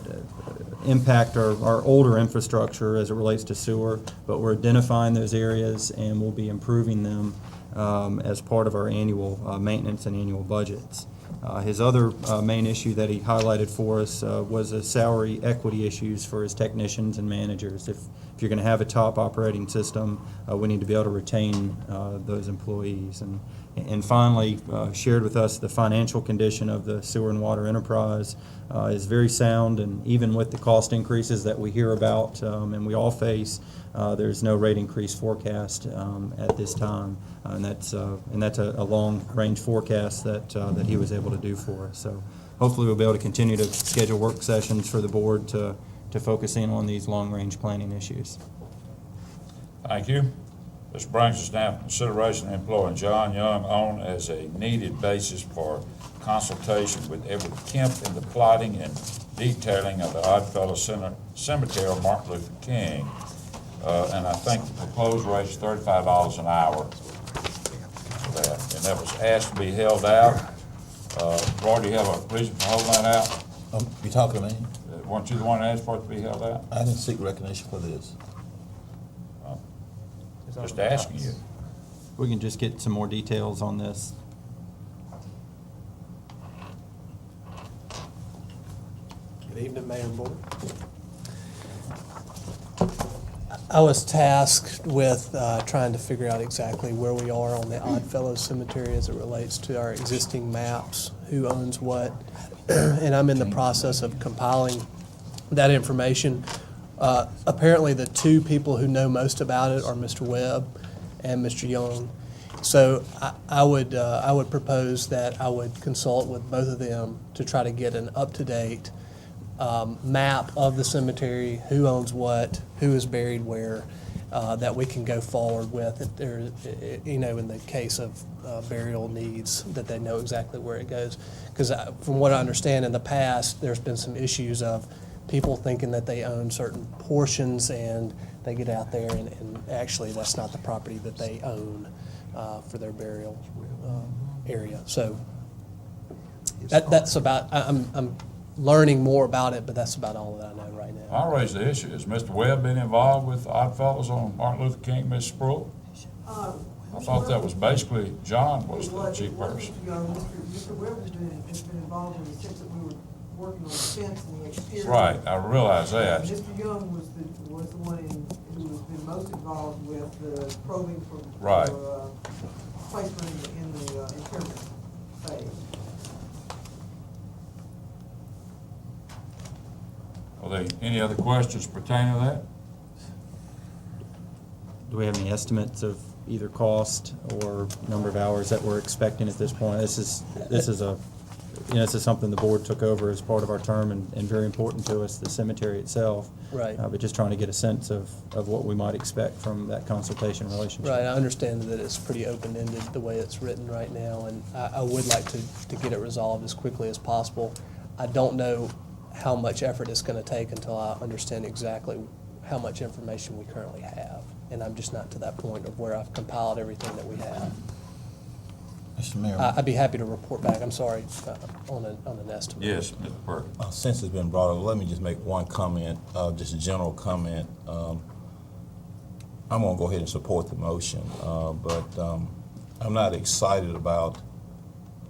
impact our older infrastructure as it relates to sewer, but we're identifying those areas and we'll be improving them as part of our annual maintenance and annual budgets. His other main issue that he highlighted for us was the salary equity issues for his technicians and managers. If you're going to have a top operating system, we need to be able to retain those employees. And finally, shared with us the financial condition of the sewer and water enterprise is very sound, and even with the cost increases that we hear about and we all face, there's no rate increase forecast at this time, and that's a long-range forecast that he was able to do for us. So hopefully we'll be able to continue to schedule work sessions for the board to focus in on these long-range planning issues. Thank you. This brings us now to consideration of employing John Young on as a needed basis for consultation with Edward Kemp in the plotting and detailing of the Oddfellow Cemetery of Martin Luther King. And I think the proposed rate is $35 an hour for that. And that was asked to be held out. Roy, do you have a reason for holding that out? You talking to me? Weren't you the one that asked for it to be held out? I didn't seek recognition for this. Just asking you. We can just get some more details on this. Good evening, Mayor and Board. I was tasked with trying to figure out exactly where we are on the Oddfellows Cemetery as it relates to our existing maps, who owns what, and I'm in the process of compiling that information. Apparently, the two people who know most about it are Mr. Webb and Mr. Young. So I would propose that I would consult with both of them to try to get an up-to-date map of the cemetery, who owns what, who is buried where, that we can go forward with. If there, you know, in the case of burial needs, that they know exactly where it goes. Because from what I understand in the past, there's been some issues of people thinking that they own certain portions, and they get out there, and actually that's not the property that they own for their burial area. So that's about, I'm learning more about it, but that's about all that I know right now. I'll raise the issue. Has Mr. Webb been involved with Oddfellows on Martin Luther King, Ms. Sproul? I thought that was basically John was the chief person. Mr. Webb has been involved in the sense that we were working on the fence in the exterior. Right, I realize that. Mr. Young was the one who has been most involved with the probing for Right. placement in the interment phase. Are there any other questions pertaining to that? Do we have any estimates of either cost or number of hours that we're expecting at this point? This is something the board took over as part of our term, and very important to us, the cemetery itself. Right. But just trying to get a sense of what we might expect from that consultation relationship. Right, I understand that it's pretty open-ended the way it's written right now, and I would like to get it resolved as quickly as possible. I don't know how much effort it's going to take until I understand exactly how much information we currently have. And I'm just not to that point of where I've compiled everything that we have. Mr. Mayor. I'd be happy to report back, I'm sorry, on an estimate. Yes, Mr. Perk. Since it's been brought up, let me just make one comment, just a general comment. I'm gonna go ahead and support the motion, but I'm not excited about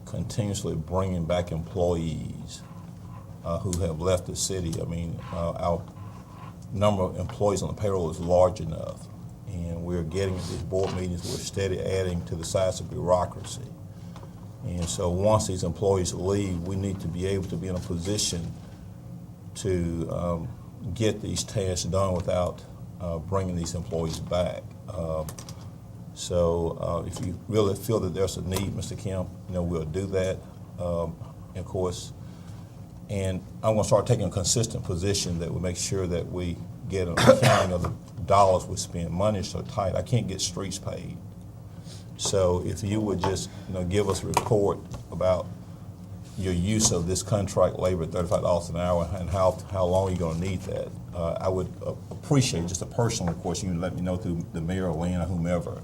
continuously bringing back employees who have left the city. I mean, our number of employees on the payroll is large enough, and we're getting at these board meetings, we're steady adding to the size of bureaucracy. And so once these employees leave, we need to be able to be in a position to get these tasks done without bringing these employees back. So if you really feel that there's a need, Mr. Kemp, we'll do that, of course. And I'm going to start taking a consistent position that we make sure that we get an accounting of the dollars we spend. Money is so tight, I can't get streets paid. So if you would just give us a report about your use of this contract labor at $35 an hour and how long you're going to need that, I would appreciate just a personal request. You can let me know through the mayor or Lynn or whomever.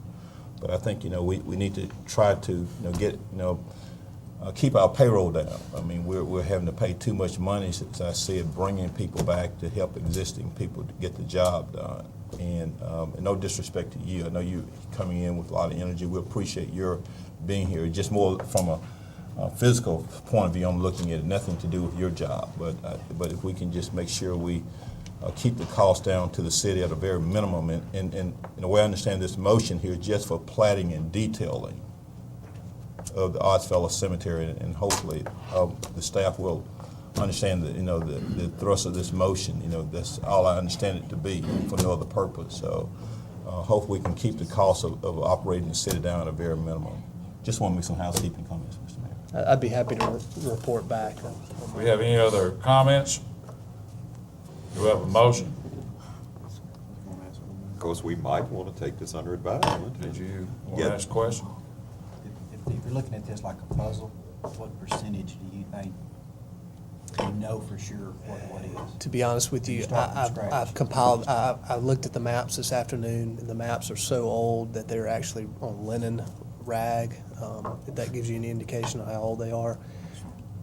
But I think we need to try to get keep our payroll down. I mean, we're having to pay too much money, as I said, bringing people back to help existing people to get the job done. And no disrespect to you, I know you're coming in with a lot of energy. We appreciate your being here. Just more from a physical point of view, I'm looking at it, nothing to do with your job. But if we can just make sure we keep the cost down to the city at a very minimum, and the way I understand this motion here, just for platting and detailing of the Oddfellows Cemetery, and hopefully the staff will understand that the thrust of this motion. That's all I understand it to be, for no other purpose. So hopefully we can keep the cost of operating the city down at a very minimum. Just want to make some housekeeping comments, Mr. Mayor. I'd be happy to report back. Do we have any other comments? Do we have a motion? Of course, we might want to take this under advisement. Did you want to ask a question? If you're looking at this like a puzzle, what percentage do you think you know for sure what is? To be honest with you, I've compiled, I looked at the maps this afternoon, and the maps are so old that they're actually on linen rag. If that gives you any indication of how old they are.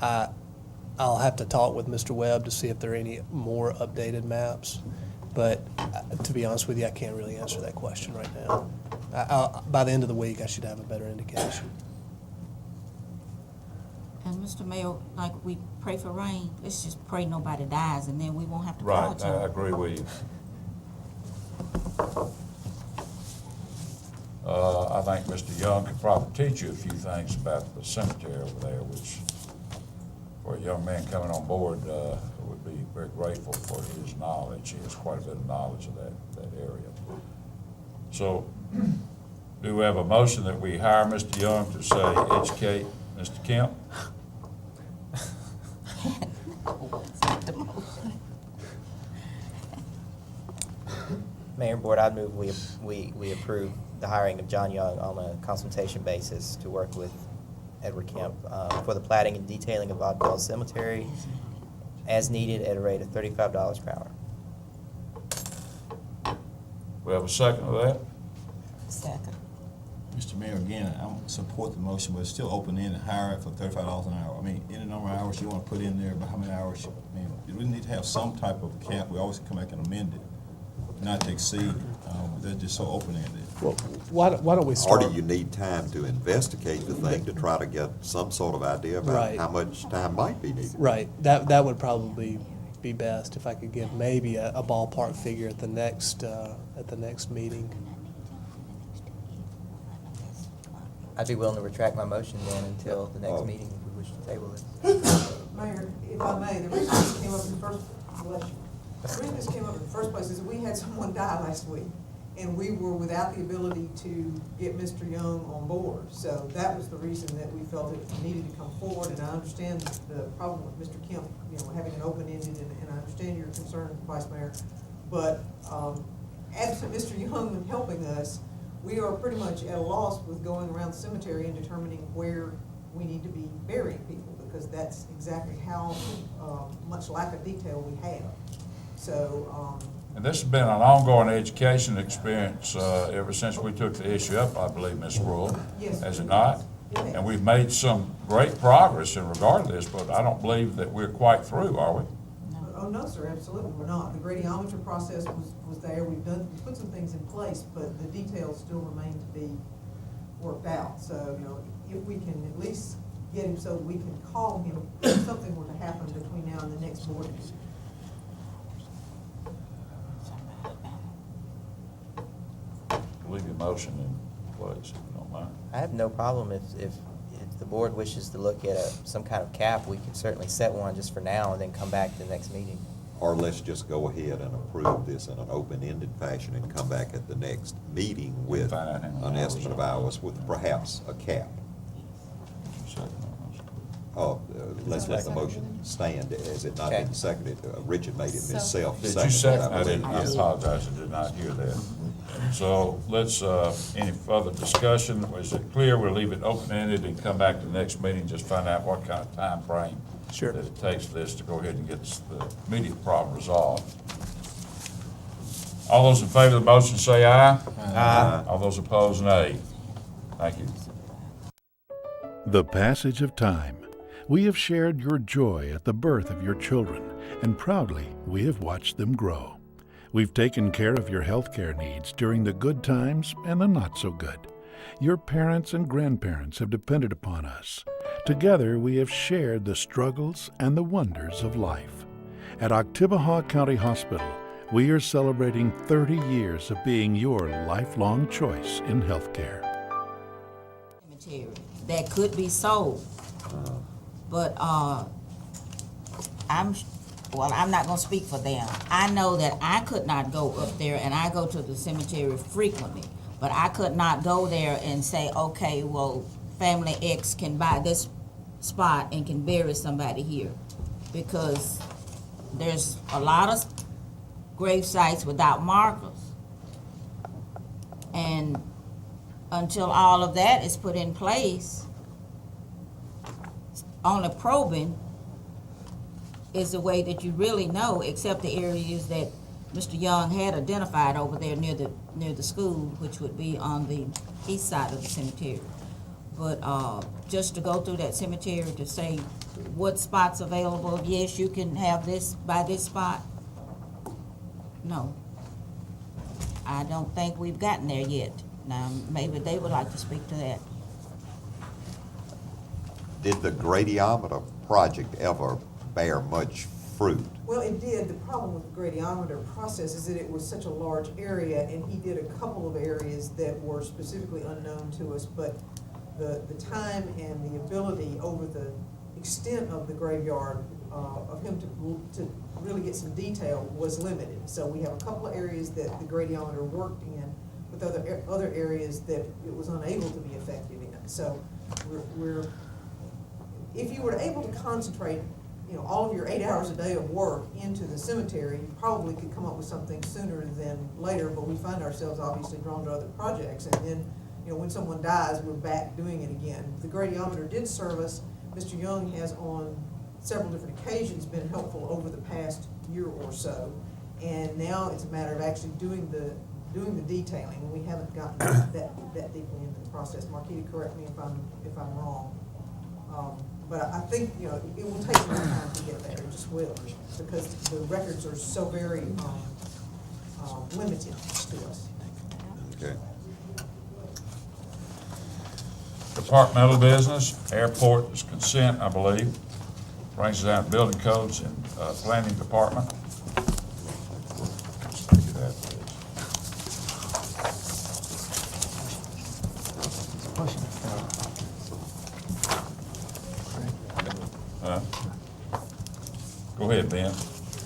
I'll have to talk with Mr. Webb to see if there are any more updated maps. But to be honest with you, I can't really answer that question right now. By the end of the week, I should have a better indication. And Mr. Mayor, like we pray for rain, let's just pray nobody dies, and then we won't have to call Right, you. I agree with you. I think Mr. Young could probably teach you a few things about the cemetery over there, which for a young man coming on board, would be very grateful for his knowledge. He has quite a bit of knowledge of that area. So, do we have a motion that we hire Mr. Young to say, educate Mr. Kemp? Mayor and Board, I'd move we approve the hiring of John Young on a consultation basis to work with Edward Kemp for the plating and detailing of Oddfellow Cemetery as needed at a rate of $35 per hour. We have a second of that? Second. Mr. Mayor, again, I don't support the motion, but it's still open-ended, hire for $35 an hour. I mean, any number of hours you want to put in there, but how many hours, I mean, we need to have some type of cap. We always come back and amend it, not to exceed. They're just so open-ended. Well, why don't we Or start? do you need time to investigate the thing to try to get some sort of idea about Right. how much time might be needed? Right, that would probably be best if I could give maybe a ballpark figure at the next meeting. I'd be willing to retract my motion then until the next meeting if we wish to table it. Mayor, if I may, the reason this came up in the first, bless you. The reason this came up in the first place is that we had someone die last week, and we were without the ability to get Mr. Young on board. So that was the reason that we felt it needed to come forward, and I understand the problem with Mr. Kemp, having an open-ended, and I understand your concern, Vice Mayor. But absent Mr. Young helping us, we are pretty much at a loss with going around the cemetery and determining where we need to be burying people, because that's exactly how much lack of detail we have. So, And this has been an ongoing education experience ever since we took the issue up, I believe, Ms. Rule. Yes. Has it not? And we've made some great progress in regard to this, but I don't believe that we're quite through, are we? oh, no, sir, absolutely, we're not. The gradiometer process was there, we put some things in place, but the details still remain to be worked out. So, if we can at least get him so we can call him if something were to happen between now and the next board meeting. Leave your motion in place, if you don't mind. I have no problem if the board wishes to look at some kind of cap, we can certainly set one just for now and then come back to the next meeting. Or let's just go ahead and approve this in an open-ended fashion and come back at the next meeting with Find out how many an hours. estimate of hours with perhaps a cap. Second on this. Let's let the motion stand. Has it not been seconded? Richard made it himself. Did you second? I believe. didn't, I apologize, I did not hear that. So let's, any further discussion? Is it clear? We'll leave it open-ended and come back to the next meeting, just find out what kind of time frame Sure. that it takes for this to go ahead and get the immediate problem resolved. All those in favor of the motion say aye. Aye. All those opposed, nay. Thank you. The passage of time. We have shared your joy at the birth of your children, and proudly we have watched them grow. We've taken care of your health care needs during the good times and the not so good. Your parents and grandparents have depended upon us. Together we have shared the struggles and the wonders of life. At Oktibbeha County Hospital, we are celebrating 30 years of being your lifelong choice in health care. Cemetery that could be sold, but I'm not gonna speak for them. I know that I could not go up there, and I go to the cemetery frequently, but I could not go there and say, okay, well, family X can buy this spot and can bury somebody here, because there's a lot of grave sites without markers. And until all of that is put in place, only probing is the way that you really know, except the areas that Mr. Young had identified over there near the school, which would be on the east side of the cemetery. But just to go through that cemetery to say what spot's available, yes, you can have this by this spot. No, I don't think we've gotten there yet. Now, maybe they would like to speak to that. Did the gradiometer project ever bear much fruit. Well, it did. The problem with the gradiometer process is that it was such a large area, and he did a couple of areas that were specifically unknown to us, but the time and the ability over the extent of the graveyard of him to really get some detail was limited. So we have a couple of areas that the gradiometer worked in, with other areas that it was unable to be effective in. So if you were able to concentrate, all of your 8 hours a day of work into the cemetery, you probably could come up with something sooner than later, but we find ourselves obviously drawn to other projects, and then, when someone dies, we're back doing it again. The gradiometer did serve us. Mr. Young has on several different occasions been helpful over the past year or so, and now it's a matter of actually doing the detailing, and we haven't gotten that deeply into the process. Marquita, correct me if I'm wrong. But I think, it will take some time to get there, it just will, because the records are so very limited to us. Okay. Departmental business, airport is consent, I believe. Brings us down to building codes and planning department. Let's look at that, please. Go ahead, Ben.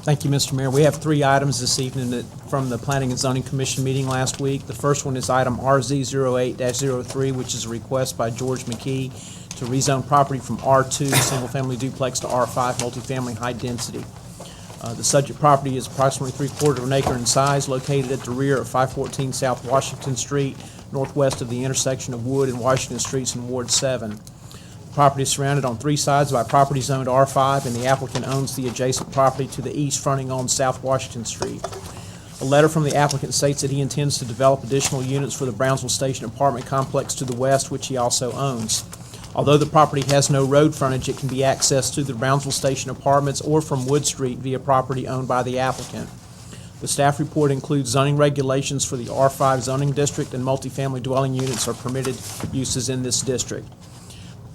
Thank you, Mr. Mayor. We have 3 items this evening from the Planning and Zoning Commission meeting last week. The first one is item RZ08-03, which is a request by George McKee to rezone property from R2 single-family duplex to R5 multifamily high density. The subject property is approximately 3/4 of an acre in size, located at the rear of 514 South Washington Street, northwest of the intersection of Wood and Washington Streets in Ward 7. The property is surrounded on 3 sides by property zoned R5, and the applicant owns the adjacent property to the east fronting on South Washington Street. A letter from the applicant states that he intends to develop additional units for the Brownsville Station apartment complex to the west, which he also owns. Although the property has no road frontage, it can be accessed to the Brownsville Station apartments or from Wood Street via property owned by the applicant. The staff report includes zoning regulations for the R5 zoning district, and multifamily dwelling units are permitted uses in this district.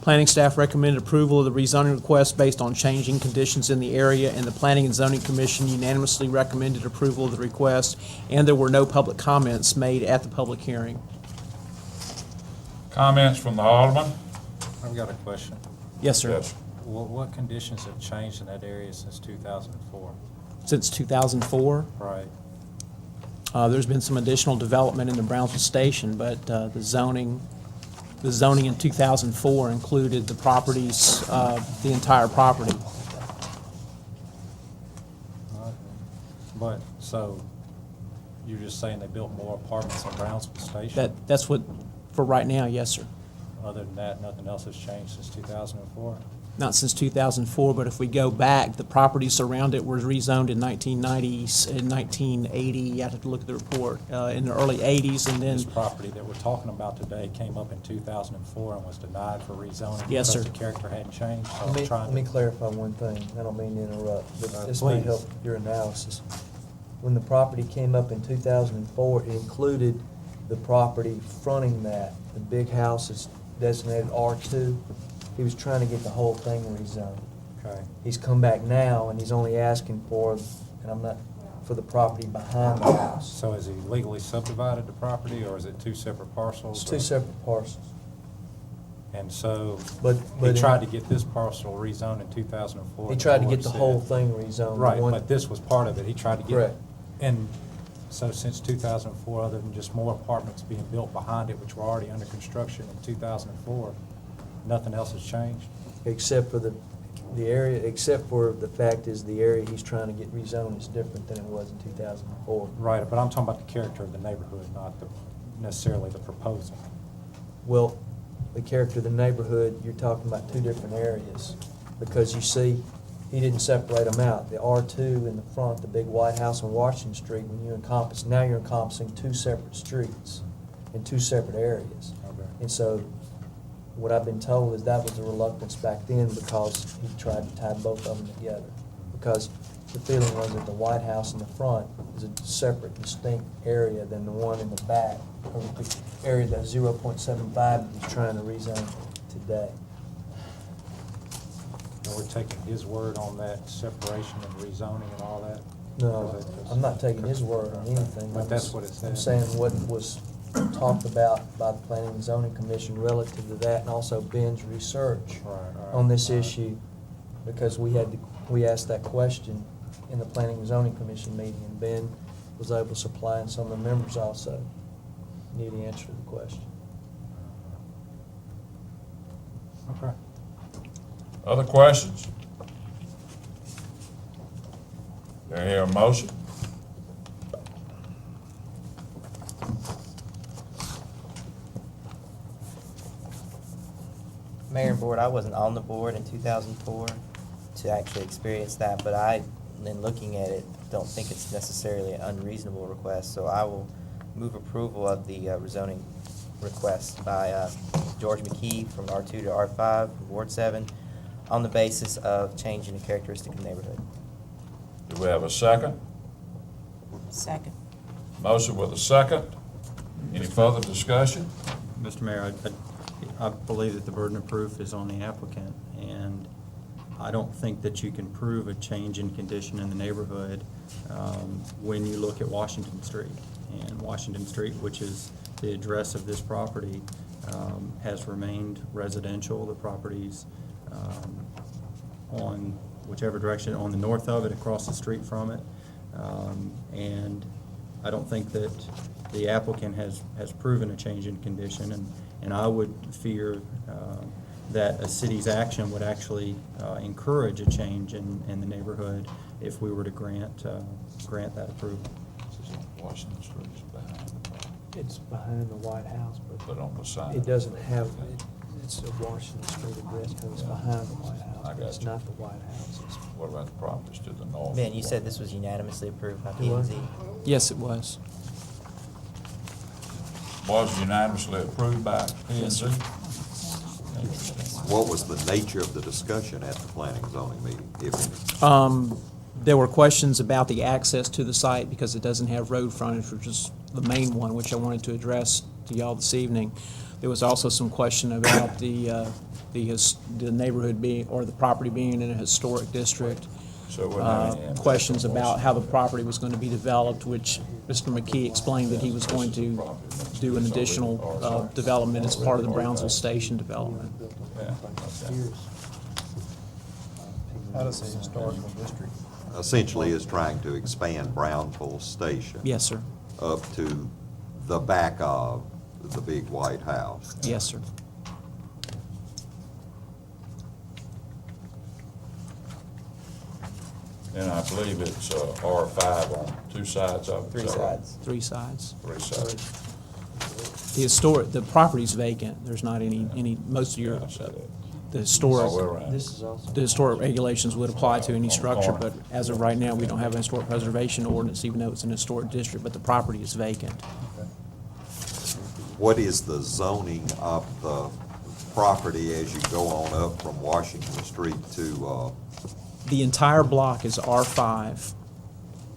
Planning staff recommended approval of the rezoning request based on changing conditions in the area, and the Planning and Zoning Commission unanimously recommended approval of the request, and there were no public comments made at the public hearing. Comments from the Alderman? I've got a question. Yes, sir. Yes. What conditions have changed in that area since 2004? Since 2004, Right. there's been some additional development in the Brownsville Station, but the zoning in 2004 included the properties, the entire property. Okay. But, so, you're just saying they built more apartments in Brownsville Station? That's what, for right now, yes, sir. Other than that, nothing else has changed since 2004? Not since 2004, but if we go back, the properties around it were rezoned in 1990s, in 1980, you have to look at the report, in the early 80s, and then... This property that we're talking about today came up in 2004 and was denied for rezoning? Yes, sir. Because the character hadn't changed? So I'm Let trying me to- clarify one thing. I don't mean to interrupt, but this may Please. help your analysis. When the property came up in 2004, it included the property fronting that. The big house is designated R2. He was trying to get the whole thing rezoned. Okay. He's come back now and he's only asking for, for the property behind the house. So has he legally subdivided the property, or is it 2 separate parcels? It's 2 or- separate parcels. And so, But he tried to get this parcel rezoned in 2004. He tried to board get the said- whole thing rezoned. Right, One- but this was part of it. He tried to get. Correct. And so since 2004, other than just more apartments being built behind it, which were already under construction in 2004, nothing else has changed? Except for the area, except for the fact is the area he's trying to get rezoned is different than it was in 2004. Right, but I'm talking about the character of the neighborhood, not necessarily the proposal. Well, the character of the neighborhood, you're talking about 2 different areas. Because you see, he didn't separate them out. The R2 in the front, the big White House on Washington Street, when you encompass, now you're encompassing 2 separate streets in 2 separate areas. Okay. And so, what I've been told is that was the reluctance back then because he tried to tie both of them together. Because the feeling was that the White House in the front is a separate, distinct area than the one in the back, or the area that's 0.75 that he's trying to rezone today. we're taking his word on that separation and rezoning and all that? No, I'm not taking his word on anything. But that's what it I'm says. saying what was talked about by the Planning and Zoning Commission relative to that, and also Ben's research on this issue, because we asked that question in the Planning and Zoning Commission meeting, and Ben was able to supply, and some of the members also knew the answer to the question. Okay. Other questions? Do I hear a motion? Mayor and Board, I wasn't on the board in 2004 to actually experience that, but in looking at it, don't think it's necessarily an unreasonable request, so I will move approval of the rezoning request by George McKee from R2 to R5, from Ward 7, on the basis of changing the characteristic of the neighborhood. Do we have a second? Second. Motion with a second. Any further discussion? Mr. Mayor, I believe that the burden of proof is on the applicant, and I don't think that you can prove a change in condition in the neighborhood when you look at Washington Street. And Washington Street, which is the address of this property, has remained residential. The properties on whichever direction, on the north of it, across the street from it. And I don't think that the applicant has proven a change in condition, and I would fear that a city's action would actually encourage a change in the neighborhood if we were to grant that approval. Washington Street is behind the property, It's behind the White House, but on the side. it doesn't have, it's a Washington Street address, because it's behind the White I House. got It's you. not the White House. It's What about the properties to the north? Ben, you said this was unanimously approved by It P and was? Z. Yes, it was. Was unanimously approved by P&Z? What was the nature of the discussion at the planning and zoning meeting, if any? There were questions about the access to the site because it doesn't have road frontage, which is the main one, which I wanted to address to y'all this evening. There was also some question about the neighborhood being, or the property being in a historic district. So it wouldn't have any impact Questions on about how the property was going to be developed, which Mr. McKee explained that he was going to do an additional development as part of the Brownsville Station development. Yeah, okay. How does the historical district? Essentially is trying to expand Brownville Station. Yes, sir. Up to the back of the big White House. Yes, sir. And I believe it's R5 on two sides of it. Three Is that right? sides. Three sides. Three sides. The property's vacant. There's not any, most of your, Yeah, I see that. the historic, All the way around. This is also. the historic regulations would apply to any structure, but as of right now, we don't have an historic preservation ordinance, even though it's an historic district, but the property is vacant. What is the zoning of the property as you go on up from Washington Street to, The entire block is R5,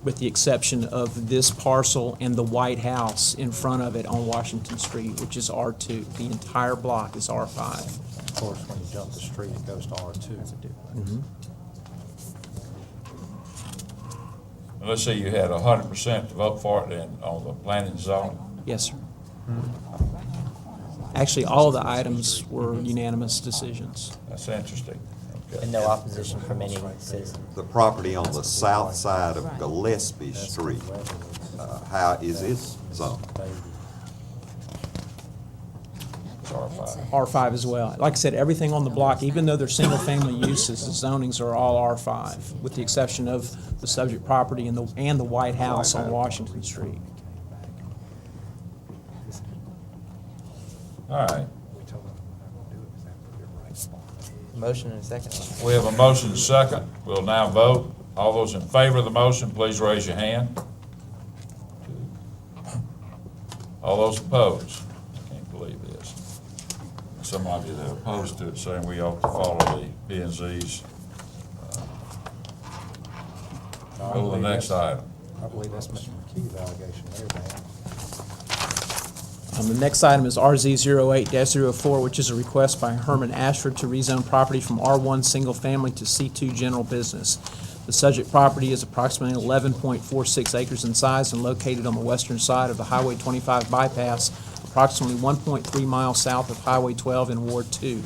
with the exception of this parcel and the White House in front of it on Washington Street, which is R2. The entire block is R5. Of course, when you jump the street, it goes to R2. And let's say you had 100% to vote for it in, on the planning zone. Yes, sir. Actually, all of the items were unanimous decisions. That's interesting. Okay. And no opposition from any citizen. the property on the south side of Gillespie Street? How is its zoned? It's R5. R5 as well. Like I said, everything on the block, even though they're single-family uses, the zonings are all R5, with the exception of the subject property and the White House on Washington Street. All right. Motion and a second. We have a motion and a second. We'll now vote. All those in favor of the motion, please raise your hand. All those opposed? I can't believe this. Some of you that are opposed to it saying we ought to follow the P and Z's. Go to the next item. I believe that's Mr. McKee's allegation there, man. The next item is RZ 08-04, which is a request by Herman Ashford to rezone property from R1 Single Family to C2 General Business. The subject property is approximately 11.46 acres in size and located on the western side of the Highway 25 bypass, approximately 1.3 miles south of Highway 12 in Ward 2.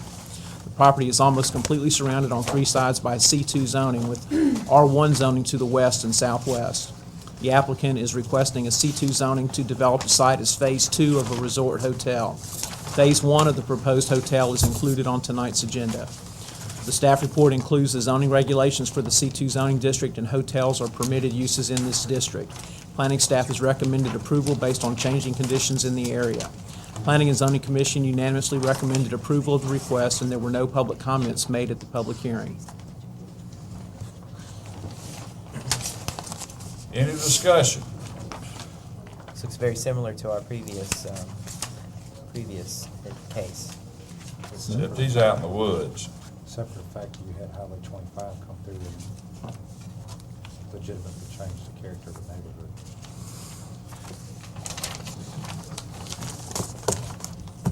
The property is almost completely surrounded on three sides by C2 zoning, with R1 zoning to the west and southwest. The applicant is requesting a C2 zoning to develop the site as Phase 2 of a resort hotel. Phase 1 of the proposed hotel is included on tonight's agenda. The staff report includes the zoning regulations for the C2 zoning district, and hotels are permitted uses in this district. Planning staff has recommended approval based on changing conditions in the area. Planning and Zoning Commission unanimously recommended approval of the request, and there were no public comments made at the public hearing. Any discussion? This looks very similar to our previous case. Except he's out in the woods. Except for the fact that you had Highway 25 come through and legitimately change the character of the neighborhood.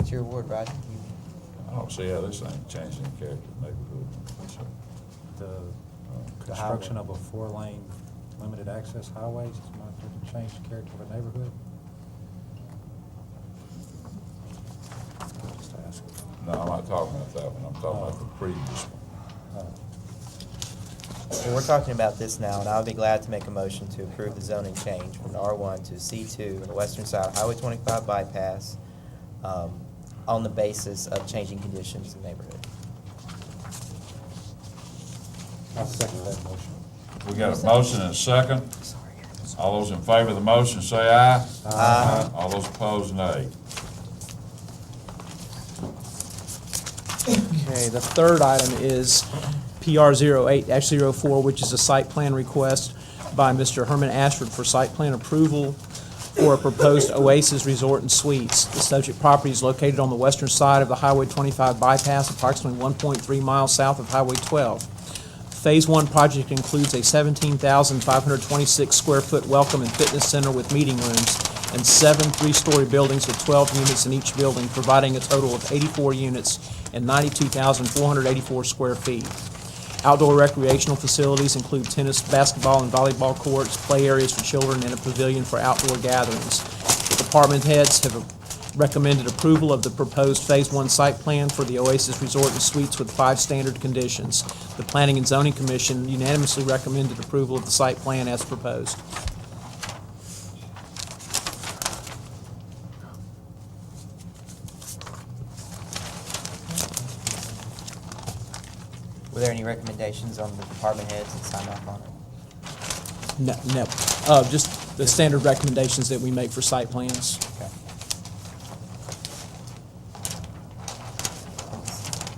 It's your ward, Roger. I don't see how this ain't changing the character of the neighborhood. The construction of a 4-lane limited access highways is not going to change the character of a neighborhood? Just ask. No, I'm not talking about that one. I'm talking about the previous one. Well, we're talking about this now, and I'll be glad to make a motion to approve the zoning change from R1 to C2 on the western side of Highway 25 bypass on the basis of changing conditions in the neighborhood. I'll second that motion. We got a motion and a second. All those in favor of the motion say aye. Aye. All those opposed, nay. Okay, the third item is PR 08-04, which is a site plan request by Mr. Herman Ashford for site plan approval for a proposed Oasis Resort and Suites. The subject property is located on the western side of the Highway 25 bypass, approximately 1.3 miles south of Highway 12. Phase 1 project includes a 17,526 square foot welcome and fitness center with meeting rooms and 7 three-story buildings with 12 units in each building, providing a total of 84 units and 92,484 square feet. Outdoor recreational facilities include tennis, basketball, and volleyball courts, play areas for children, and a pavilion for outdoor gatherings. The department heads have recommended approval of the proposed Phase 1 site plan for the Oasis Resort and Suites with 5 standard conditions. The Planning and Zoning Commission unanimously recommended approval of the site plan as proposed. Were there any recommendations on the department heads that signed off on it? No, just the standard recommendations that we make for site plans. Okay.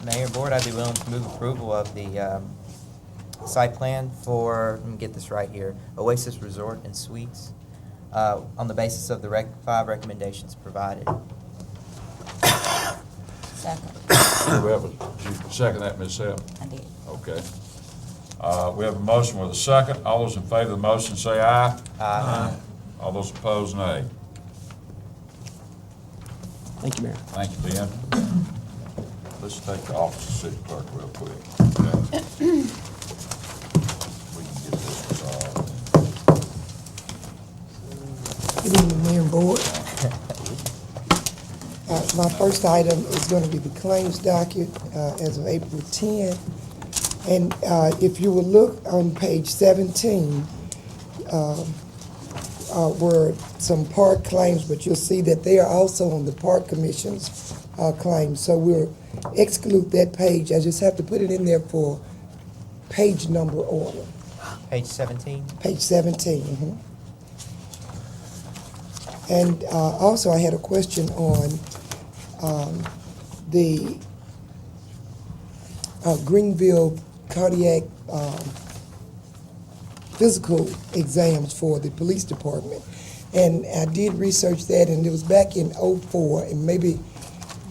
Mayor, Board, I'd be willing to move approval of the site plan for, let me get this right here, Oasis Resort and Suites, on the basis of the 5 recommendations provided. Second. Did you second that, Ms. Hill? I did. Okay. We have a motion with a second. All those in favor of the motion say aye. Aye. All those opposed, nay. Thank you, Mayor. Thank you, Ben. Let's take the office of city clerk real quick. Okay. We can get this resolved. Good evening, Mayor and Board. My first item is going to be the claims docket as of April 10. And if you will look on page 17, were some park claims, but you'll see that they are also on the Park Commission's claims. So we'll exclude that page. I just have to put it in there for page number order. Page 17? Page 17. Mm-hmm. And also I had a question on the Greenville cardiac physical exams for the police department. And I did research that, and it was back in '04, and maybe,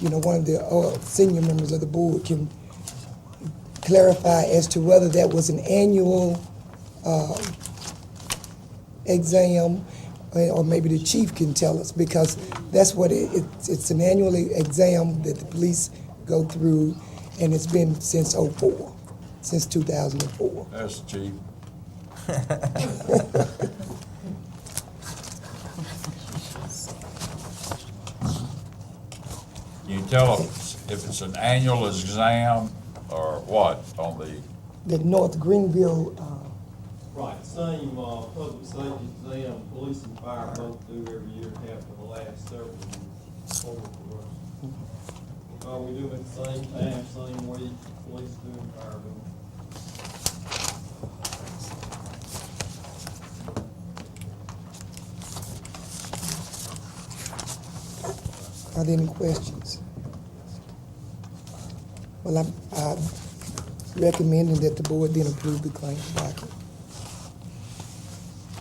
one of the senior members of the board can clarify as to whether that was an annual exam or maybe the chief can tell us, because that's what it's an annual exam that the police go through, and it's been since '04, since 2004. That's the chief. Can you tell us if it's an annual exam or what on the? The North Greenville, Right, same, public safety exam, police and fire both do every year, and have for the last several years. Forward for us. We do them at the same time, same week, police do and fire do. are there any questions? Well, I'm recommending that the board then approve the claims docket.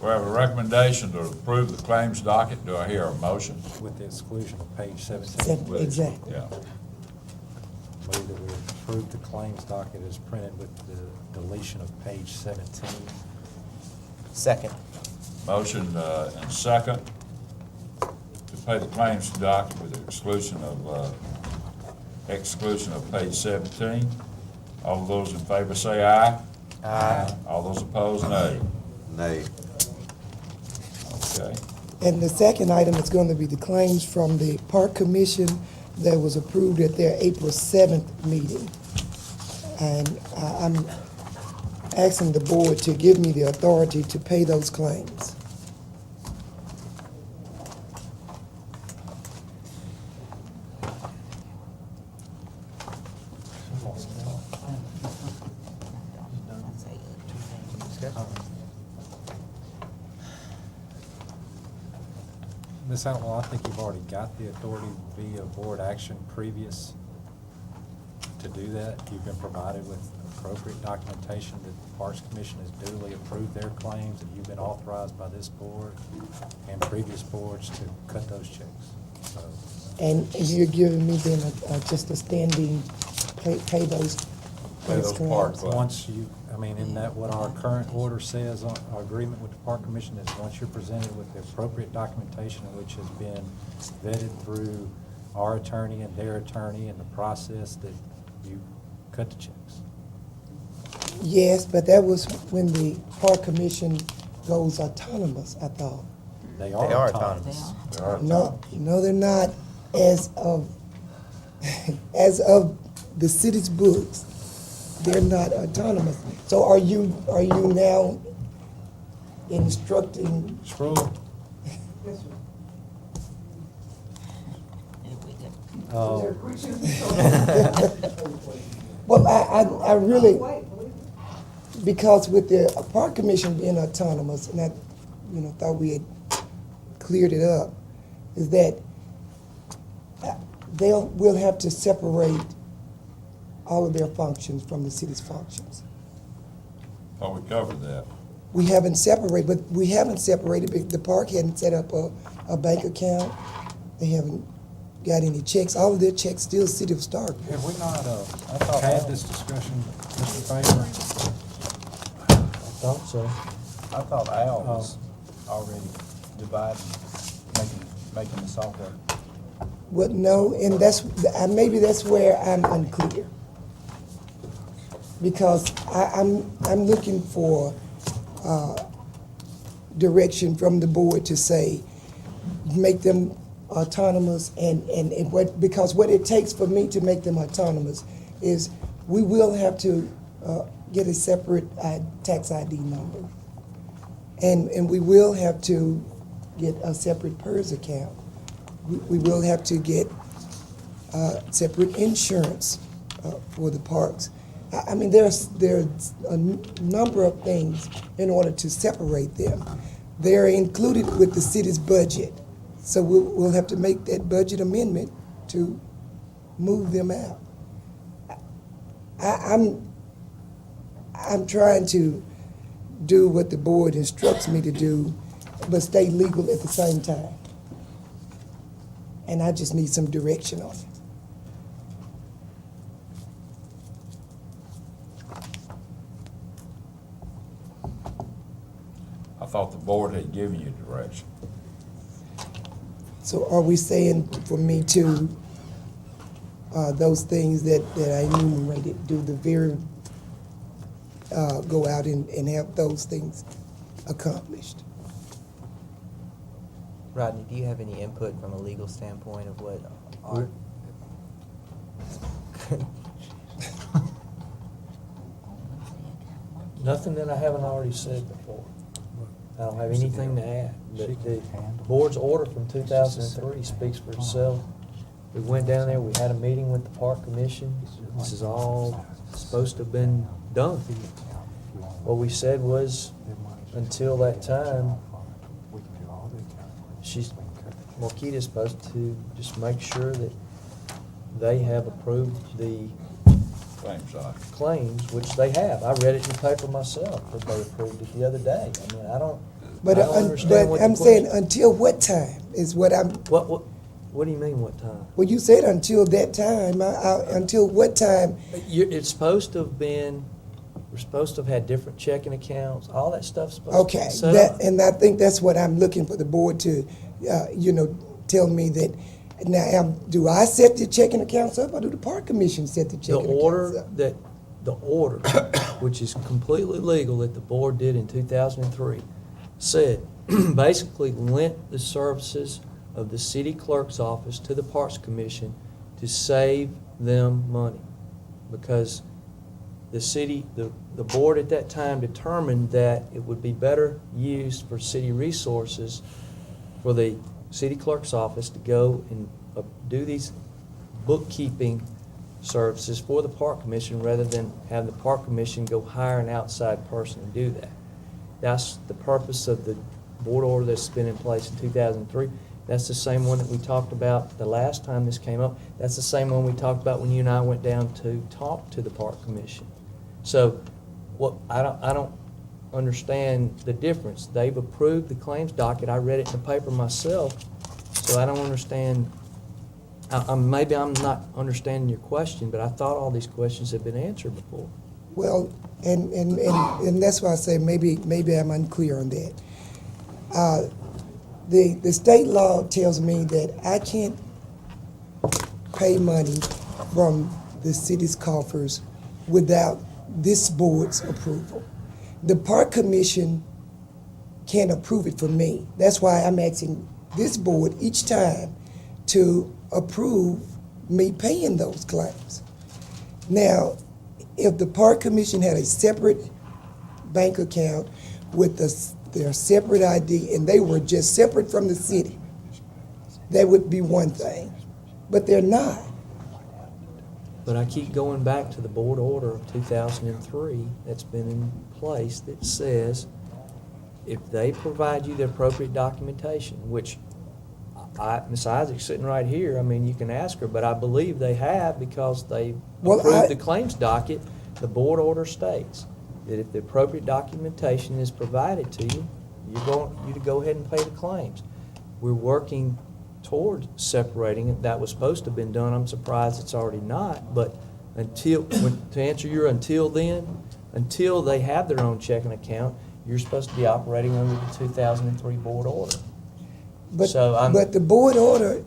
We have a recommendation to approve the claims docket. Do I hear a motion? With the exclusion of page 17. Exactly. Yeah. Move that we approve the claims docket as printed with the deletion of page 17. Second. Motion and second to pay the claims docket with the exclusion of page 17. All those in favor say aye. Aye. All those opposed, nay. Nay. Okay. And the second item is going to be the claims from the Park Commission that was approved at their April 7th meeting. And I'm asking the board to give me the authority to pay those claims. Ms. Outlaw, I think you've already got the authority via board action previous to do that. You've been provided with appropriate documentation that the Parks Commission has duly approved their claims, and you've been authorized by this board and previous boards to cut those checks. So, And you're giving me then just a standing pay those those claims? parks. once you, I mean, isn't that what our current order says, our agreement with the Park Commission, is once you're presented with the appropriate documentation which has been vetted through our attorney and their attorney and the process, that you cut the checks? Yes, but that was when the Park Commission goes autonomous, I thought. They are autonomous. They are No, they're not as of, as of the city's books. They're not autonomous. So are you now instructing? Scroll. Yes, Uh, Well, I really, because with the Park Commission being autonomous, and I, thought we had cleared it up, is that we'll have to separate all of their functions from the city's functions. Oh, we covered that. We haven't separated, but we haven't separated, the park hadn't set up a bank account. They haven't got any checks. All of their checks still City of Starkville. Have we not had this discussion, Mr. Faber? I thought so. I thought Al was already dividing, making the software. Well, no, and maybe that's where I'm unclear. Because I'm looking for direction from the board to say, make them autonomous, because what it takes for me to make them autonomous is we will have to get a separate tax ID number. And we will have to get a separate PERS account. We will have to get separate insurance for the parks. I mean, there's a number of things in order to separate them. They're included with the city's budget, so we'll have to make that budget amendment to move them out. I'm trying to do what the board instructs me to do, but stay legal at the same time. And I just need some direction on it. I thought the board had given you direction. So are we saying for me to, those things that I enumerated, do the very, go out and have those things accomplished? Rodney, do you have any input from a legal standpoint of what our... Nothing that I haven't already said before. I don't have anything to add. The board's order from 2003 speaks for itself. We went down there, we had a meeting with the park commission. This is all supposed to have been done. What we said was, until that time, Marquita's supposed to just make sure that they have approved the claims, which they have. I read it in the paper myself, that they approved it the other day. I mean, I don't understand what the I'm saying, question- until what time is what I'm... What do you mean, what time? Well, you said until that time. Until what time? It's supposed to have been, we're supposed to have had different checking accounts, all that stuff's supposed to Okay, be set up. and I think that's what I'm looking for the board to, tell me that. Now, do I set the checking accounts up, or do the park commission set the checking accounts up? The order, which is completely legal, that the board did in 2003, said, basically lent the services of the city clerk's office to the Parks Commission to save them money. Because the city, the board at that time determined that it would be better used for city resources for the city clerk's office to go and do these bookkeeping services for the Park Commission rather than have the Park Commission go hire an outside person to do that. That's the purpose of the board order that's been in place in 2003. That's the same one that we talked about the last time this came up. That's the same one we talked about when you and I went down to talk to the Park Commission. So I don't understand the difference. They've approved the claims docket. I read it in the paper myself, so I don't understand. Maybe I'm not understanding your question, but I thought all these questions had been answered before. Well, and that's why I say maybe I'm unclear on that. The state law tells me that I can't pay money from the city's coffers without this board's approval. The park commission can't approve it for me. That's why I'm asking this board each time to approve me paying those claims. Now, if the park commission had a separate bank account with their separate ID and they were just separate from the city, that would be one thing. But they're not. But I keep going back to the board order of 2003 that's been in place that says if they provide you the appropriate documentation, which Ms. Isaac's sitting right here, I mean, you can ask her, but I believe they have because they approved the claims docket. The board order states that if the appropriate documentation is provided to you, you to go ahead and pay the claims. We're working toward separating it. That was supposed to have been done. I'm surprised it's already not. But to answer your until then, until they have their own checking account, you're supposed to be operating under the 2003 board order. But the board order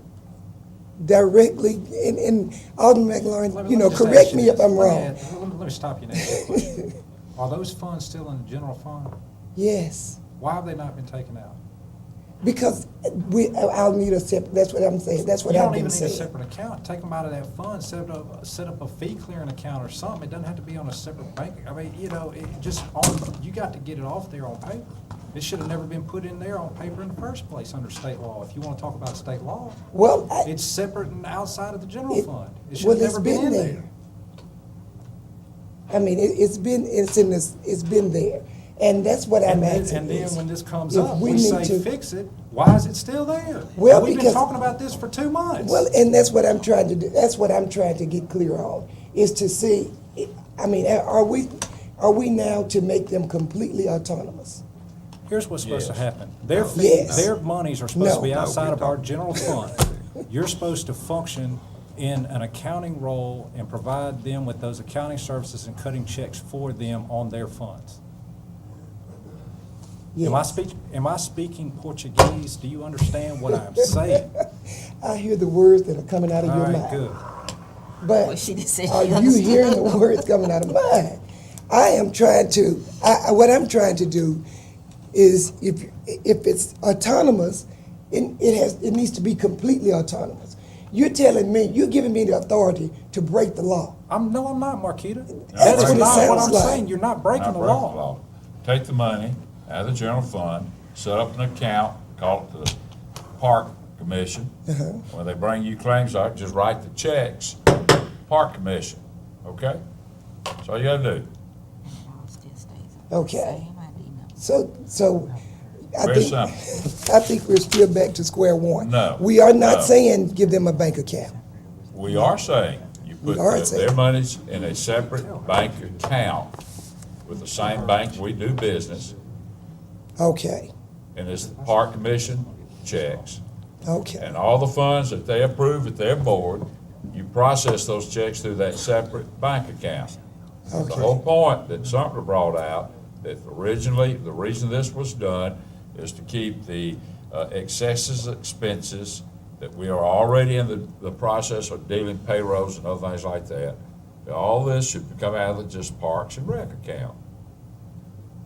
directly, and Alderman McLaurin, correct me if I'm wrong. Let me stop you now. Are those funds still in the general fund? Yes. Why have they not been taken out? Because I'll need a separate, that's what I'm saying, that's what I've been saying. You don't even need a separate account. Take them out of that fund, set up a fee clearing account or something. It doesn't have to be on a separate bank. I mean, you got to get it off there on paper. It should have never been put in there on paper in the first place under state law. If you want to talk about state law, well, it's separate and outside of the general fund. It should have never been in there. I mean, it's been there. And that's what I'm asking. And then when this comes up, we say fix it. Why is it still there? Well, we've been talking about this for 2 months. Well, and that's what I'm trying to do. That's what I'm trying to get clear on, is to see, I mean, are we now to make them completely autonomous? Here's what's supposed to happen. Their monies are supposed to be outside of our general fund. You're supposed to function in an accounting role and provide them with those accounting services and cutting checks for them on their funds. Yes. Am I speaking Portuguese? Do you understand what I'm saying? I hear the words that are coming out of All your right, mouth. good. But Well, she just said are she you understood. hearing the words coming out of mine? I am trying to, what I'm trying to do is if it's autonomous, it needs to be completely autonomous. You're telling me, you're giving me the authority to break the law. No, I'm not, Marquita. That's That what is it not what sounds I'm like. saying. You're not breaking the law. Take the money out of the general fund, set up an account, call it the Park Commission. When they bring you claims out, just write the checks, Park Commission, okay? That's all you gotta do. Okay. So I Very think, simple. I think we're still back to square one. No, We are not no. saying give them a bank account. We are saying you put their monies in a separate bank account with the same bank we do business, Okay, and it's the Park Commission checks. okay, And all the funds that they approve at their board, you process those checks through that separate bank account. The okay. whole point that Sumter brought out, that originally, the reason this was done is to keep the excesses expenses that we are already in the process of dealing payrolls and other things like that. All this should come out of just Parks and Rec account.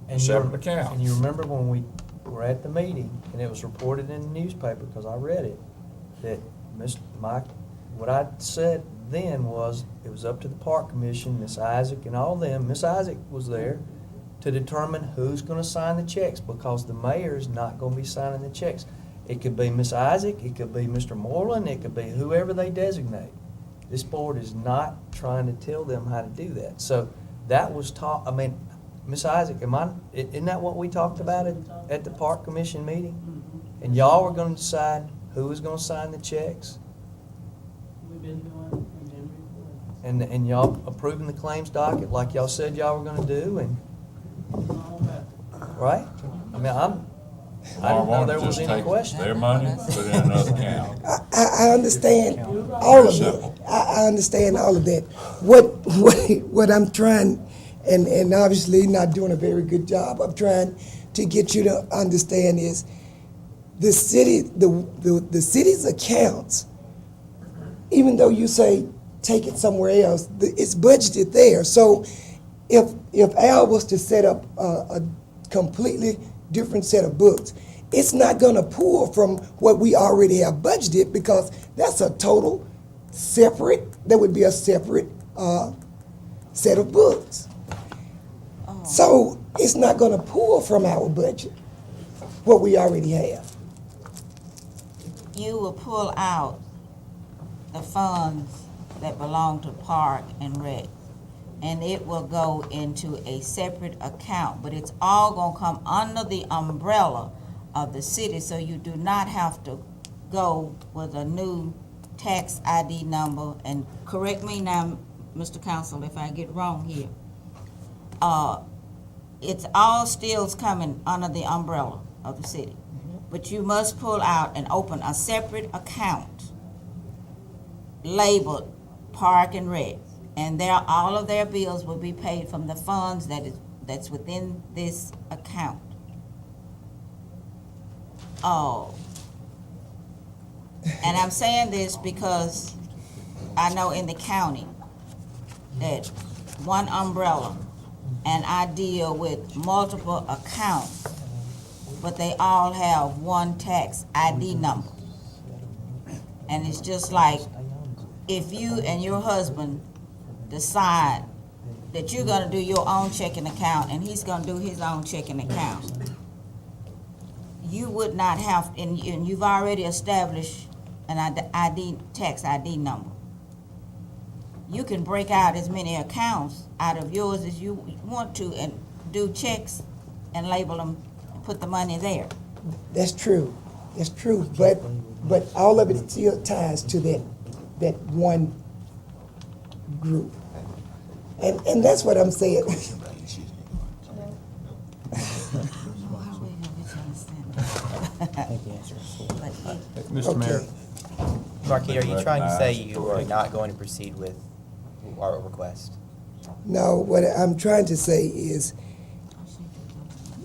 And Separate account. And you remember when we were at the meeting, and it was reported in the newspaper, because I read it, that what I said then was, it was up to the Park Commission, Miss Isaac and all them, Miss Isaac was there, to determine who's gonna sign the checks, because the mayor is not gonna be signing the checks. It could be Miss Isaac, it could be Mr. Moreland, it could be whoever they designate. This board is not trying to tell them how to do that. So that was Miss Isaac, isn't that what we talked about at the Park Commission meeting? And y'all were gonna decide who was gonna sign the checks? We've been doing, And y'all approving the claims docket like y'all said y'all were gonna do, and, right? I didn't know there was any question. Their money, put it in another account. I understand all of it. I understand all of that. What I'm trying, and obviously not doing a very good job of trying to get you to understand is the city's accounts, even though you say take it somewhere else, it's budgeted there. So if Al was to set up a completely different set of books, it's not gonna pull from what we already have budgeted, because that's a total separate, that would be a separate set of books. So it's not gonna pull from our budget, what we already have. You will pull out the funds that belong to Park and Rec, and it will go into a separate account, but it's all gonna come under the umbrella of the city, so you do not have to go with a new tax ID number, and correct me now, Mr. Counsel, if I get wrong here. It's all still coming under the umbrella of the city, but you must pull out and open a separate account labeled Park and Rec, and all of their bills will be paid from the funds that's within this account. Oh. And I'm saying this because I know in the county that one umbrella, and I deal with multiple accounts, but they all have one tax ID number. And it's just like, if you and your husband decide that you're gonna do your own checking account and he's gonna do his own checking account, you would not have, and you've already established an tax ID number. You can break out as many accounts out of yours as you want to and do checks and label them and put the money there. That's true, but all of it still ties to that one group. And that's what I'm saying. Mr. Mayor. Marquita, are you trying to say you are not going to proceed with our request? No, what I'm trying to say is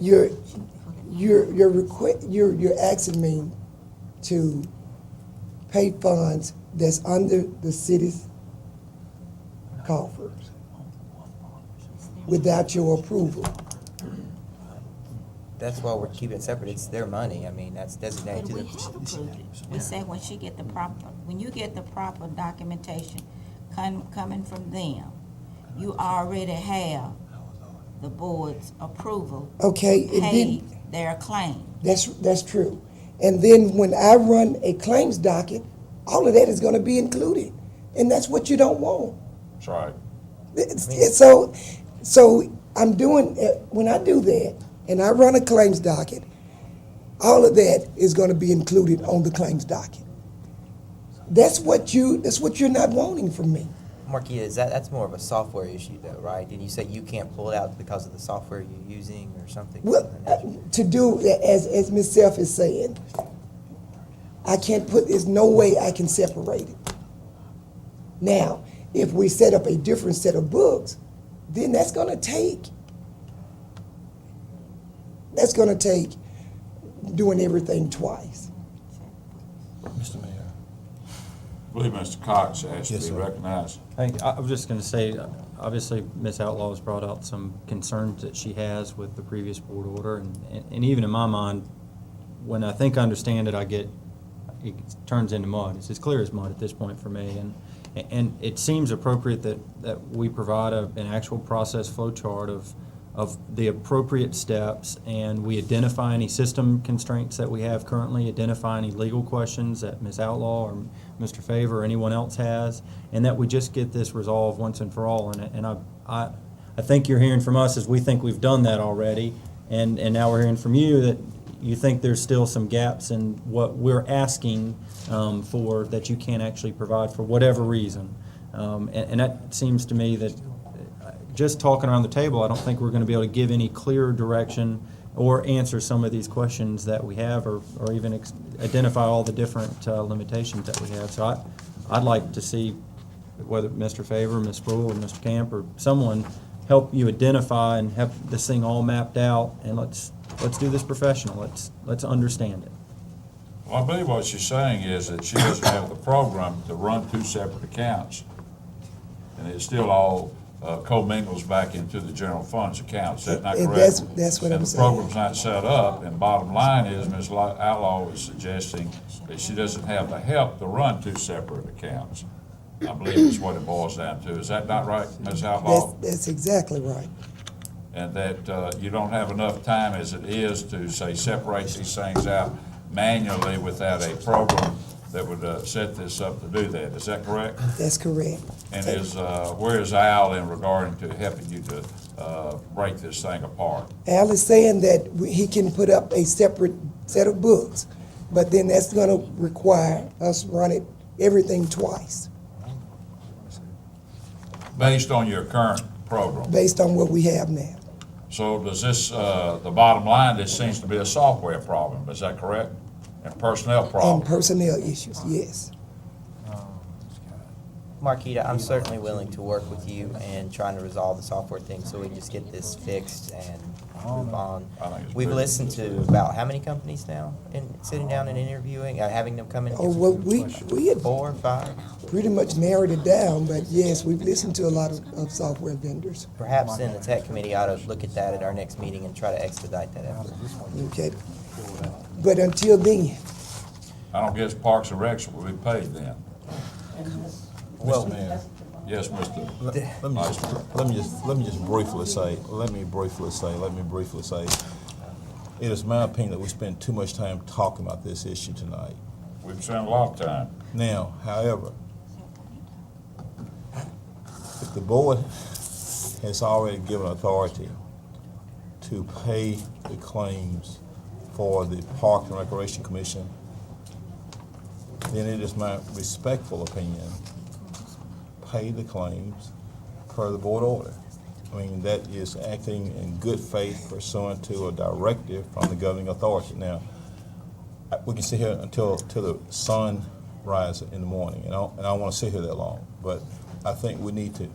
you're you're asking me to pay funds that's under the city's coffers without your approval. That's why we're keeping it separate. It's their money. I mean, that's designated to We the. have approved it. We said when you get the proper documentation coming from them, you already have the board's approval. Okay, to it pay didn't- their claim. That's true. And then when I run a claims docket, all of that is gonna be included, and that's what you don't want. That's right. So I'm doing, when I do that, and I run a claims docket, all of that is gonna be included on the claims docket. That's what you're not wanting from me. Marquita, that's more of a software issue though, right? Did you say you can't pull it out because of the software you're using or something? Well, to do, as Ms. Self is saying, I can't there's no way I can separate it. Now, if we set up a different set of books, then that's gonna take doing everything twice. Mr. Mayor. I believe Mr. Cox has to Yes, be sir. recognized. I was just going to say, obviously, Ms. Outlaw has brought out some concerns that she has with the previous board order, and even in my mind, when I think I understand it, it turns into mud. It's as clear as mud at this point for me, and it seems appropriate that we provide an actual process flow chart of the appropriate steps, and we identify any system constraints that we have currently, identify any legal questions that Ms. Outlaw or Mr. Favor or anyone else has, and that we just get this resolved once and for all. And I think you're hearing from us as we think we've done that already, and now we're hearing from you that you think there's still some gaps in what we're asking for that you can't actually provide for whatever reason. And that seems to me that just talking around the table, I don't think we're going to be able to give any clearer direction or answer some of these questions that we have, or even identify all the different limitations that we have. So I'd like to see whether Mr. Favor, Ms. Sproul, or Mr. Camp, or someone help you identify and have this thing all mapped out, and let's do this professional. Let's understand it. Well, I believe what she's saying is that she doesn't have the program to run two separate accounts. And it still all commingles back into the general funds account. Is that not And correct? that's what I'm And the saying. program's not set up, and bottom line is, Ms. Outlaw is suggesting that she doesn't have the help to run two separate accounts. I believe is what it boils down to. Is that not right, Ms. Outlaw? That's exactly right. And that you don't have enough time as it is to, say, separate these things out manually without a program that would set this up to do that. Is that correct? That's correct. And where is Al in regarding to helping you to break this thing apart? Al is saying that he can put up a separate set of books, but then that's gonna require us running everything twice, Based on your current program. based on what we have now. So does this, the bottom line, this seems to be a software problem, is that correct? And personnel problem? And personnel issues, yes. Marquita, I'm certainly willing to work with you and trying to resolve the software thing so we can just get this fixed and move on. We've listened to about how many companies now in sitting down and interviewing, having them come in? Oh, well, we had 4 or 5? pretty much narrowed it down, but yes, we've listened to a lot of software vendors. Perhaps then the tech committee ought to look at that at our next meeting and try to expedite that effort. Okay. But until then, I don't guess Parks and Recs will be paid then. Mr. Mayor. Yes, Mr. Let me just briefly say, it is my opinion that we spend too much time talking about this issue tonight. We've spent a lot of time. Now, however, if the board has already given authority to pay the claims for the Park and Recreation Commission, then it is my respectful opinion, pay the claims per the board order. I mean, that is acting in good faith pursuant to a directive from the governing authority. Now, we can sit here until the sun rises in the morning, and I don't want to sit here that long, but I think we need to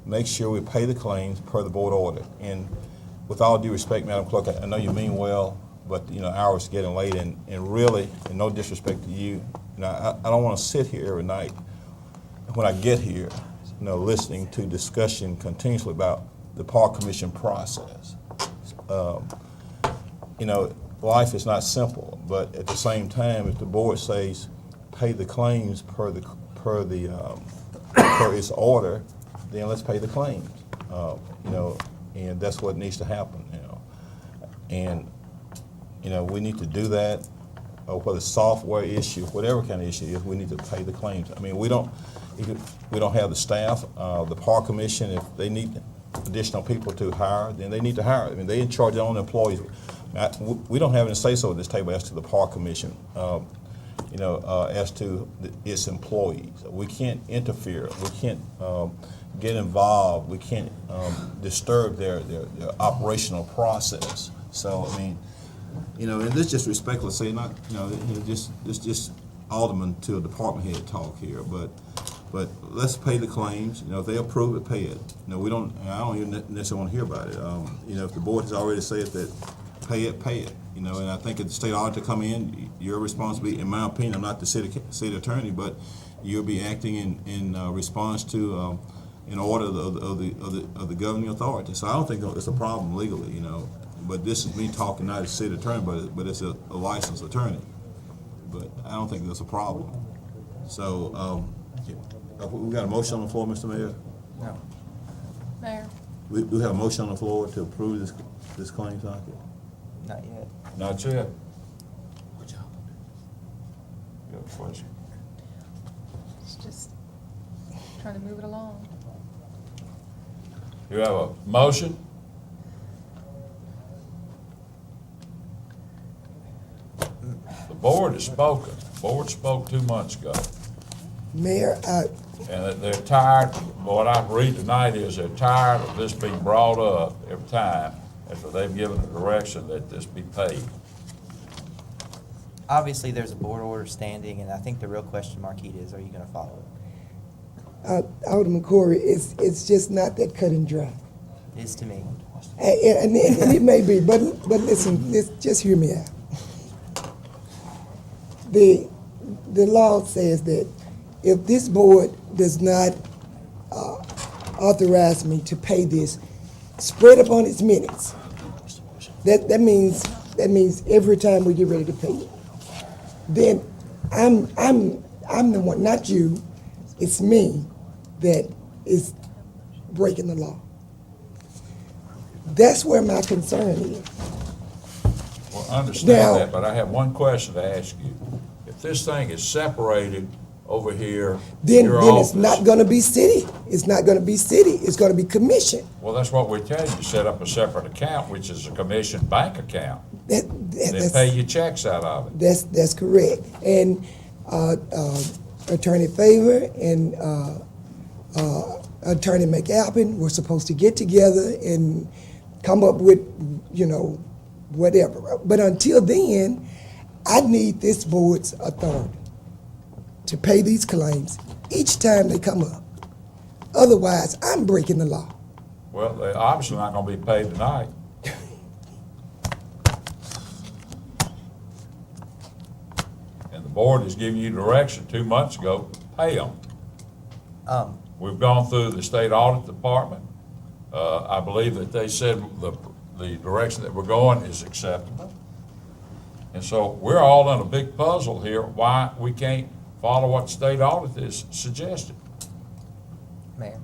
make sure we pay the claims per the board order. And with all due respect, Madam Clerk, I know you mean well, but, you know, hours getting late, and really, and no disrespect to you, you know, I don't want to sit here every night when I get here, you know, listening to discussion continuously about the Park Commission process. You know, life is not simple, but at the same time, if the board says pay the claims per its order, then let's pay the claims. You know, and that's what needs to happen. You know, and you know, we need to do that. Or whether software issue, whatever kind of issue it is, we need to pay the claims. I mean, we don't have the staff. The Park Commission, if they need additional people to hire, then they need to hire. I mean, they in charge of their own employees. We don't have any say-so at this table as to the Park Commission, you know, as to its employees. We can't interfere. We can't get involved. We can't disturb their operational process. So, I mean, you know, and this just respectfully say, not, you know, just alderman to a department head talk here, but let's pay the claims. You know, if they approve it, pay it. You know, I don't even necessarily want to hear about it. You know, if the board has already said that pay it. You know, and I think if the state auditor come in, your responsibility, in my opinion, I'm not the city attorney, but you'll be acting in response to an order of the governing authority. So I don't think it's a problem legally. You know. But this is me talking not as city attorney, but it's a licensed attorney. But I don't think that's a problem. So, we got a motion on the floor, Mr. Mayor? No. Mayor? We have a motion on the floor to approve this claim docket? Not yet. Not yet. You have a question? It's just trying to move it along. You have a motion? The board has spoken. The board spoke 2 months ago. Mayor, And they're tired, what I read tonight is they're tired of this being brought up every time after they've given a direction that this be paid. Obviously, there's a board order standing, and I think the real question, Marquita, is are you going to follow it? Alderman Corey, it's just not that cut and dry. It is to me. And it may be, but listen, just hear me out. The law says that if this board does not authorize me to pay this, spread upon its minutes, that means every time we get ready to pay it, then I'm the one, not you, it's me that is breaking the law. That's where my concern is. Well, I understand Now- that, but I have one question to ask you. If this thing is separated over here, Then your it's office, not gonna be city. It's not gonna be city. It's gonna be commission. well, that's what we tell you, set up a separate account, which is a commission bank account, and then That's- pay your checks out of it. That's correct. And Attorney Favor and Attorney McAlpin were supposed to get together and come up with, whatever. But until then, I need this board's authority to pay these claims each time they come up. Otherwise, I'm breaking the law. Well, they're obviously not gonna be paid tonight. And the board is giving you direction 2 months ago, pay them. We've gone through the state audit department. I believe that they said the direction that we're going is acceptable. And so we're all in a big puzzle here, why we can't follow what state audit is suggesting. Mayor,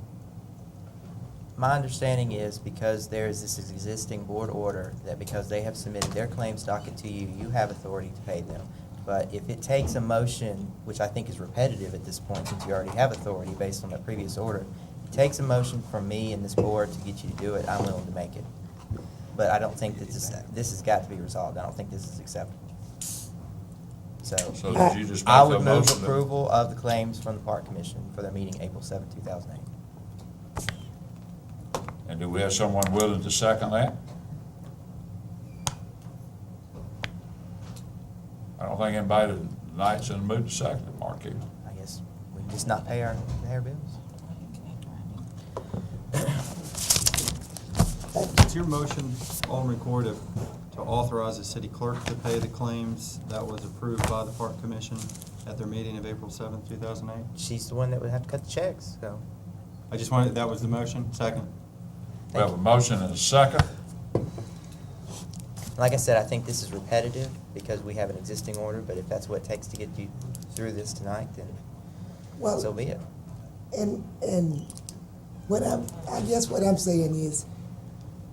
my understanding is because there is this existing board order that because they have submitted their claims docket to you, you have authority to pay them. But if it takes a motion, which I think is repetitive at this point since you already have authority based on that previous order, it takes a motion from me and this board to get you to do it, I'm willing to make it. But I don't think that this has got to be resolved. I don't think this is acceptable. So did you just make I that would move motion then? approval of the claims from the Park Commission for their meeting April 7, 2008. And do we have someone willing to second that? I don't think anybody tonight's in the mood to second it, Marquis. I guess we can just not pay our bills. It's your motion, Alderman Corr, to authorize the city clerk to pay the claims that was approved by the Park Commission at their meeting of April 7th, 2008? She's the one that would have to cut the checks, so. I just wanted, that was the motion, second. We have a motion and a second. Like I said, I think this is repetitive because we have an existing order, but if that's what it takes to get you through this tonight, then Well, so be it. And I guess what I'm saying is,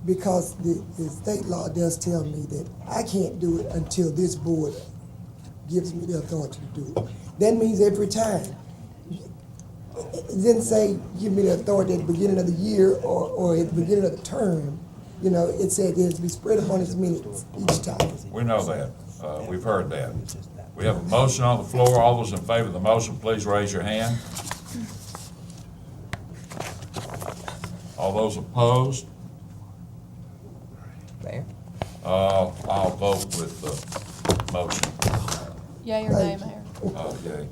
because the state law does tell me that I can't do it until this board gives me the authority to do it. That means every time. It didn't say, give me the authority at the beginning of the year or at the beginning of the term. You know, it said it has to be spread upon its minutes each time. We know that. We've heard that. We have a motion on the floor. All those in favor of the motion, please raise your hand. All those opposed? Mayor? I'll vote with the motion. Yea or nay, Mayor? Yea.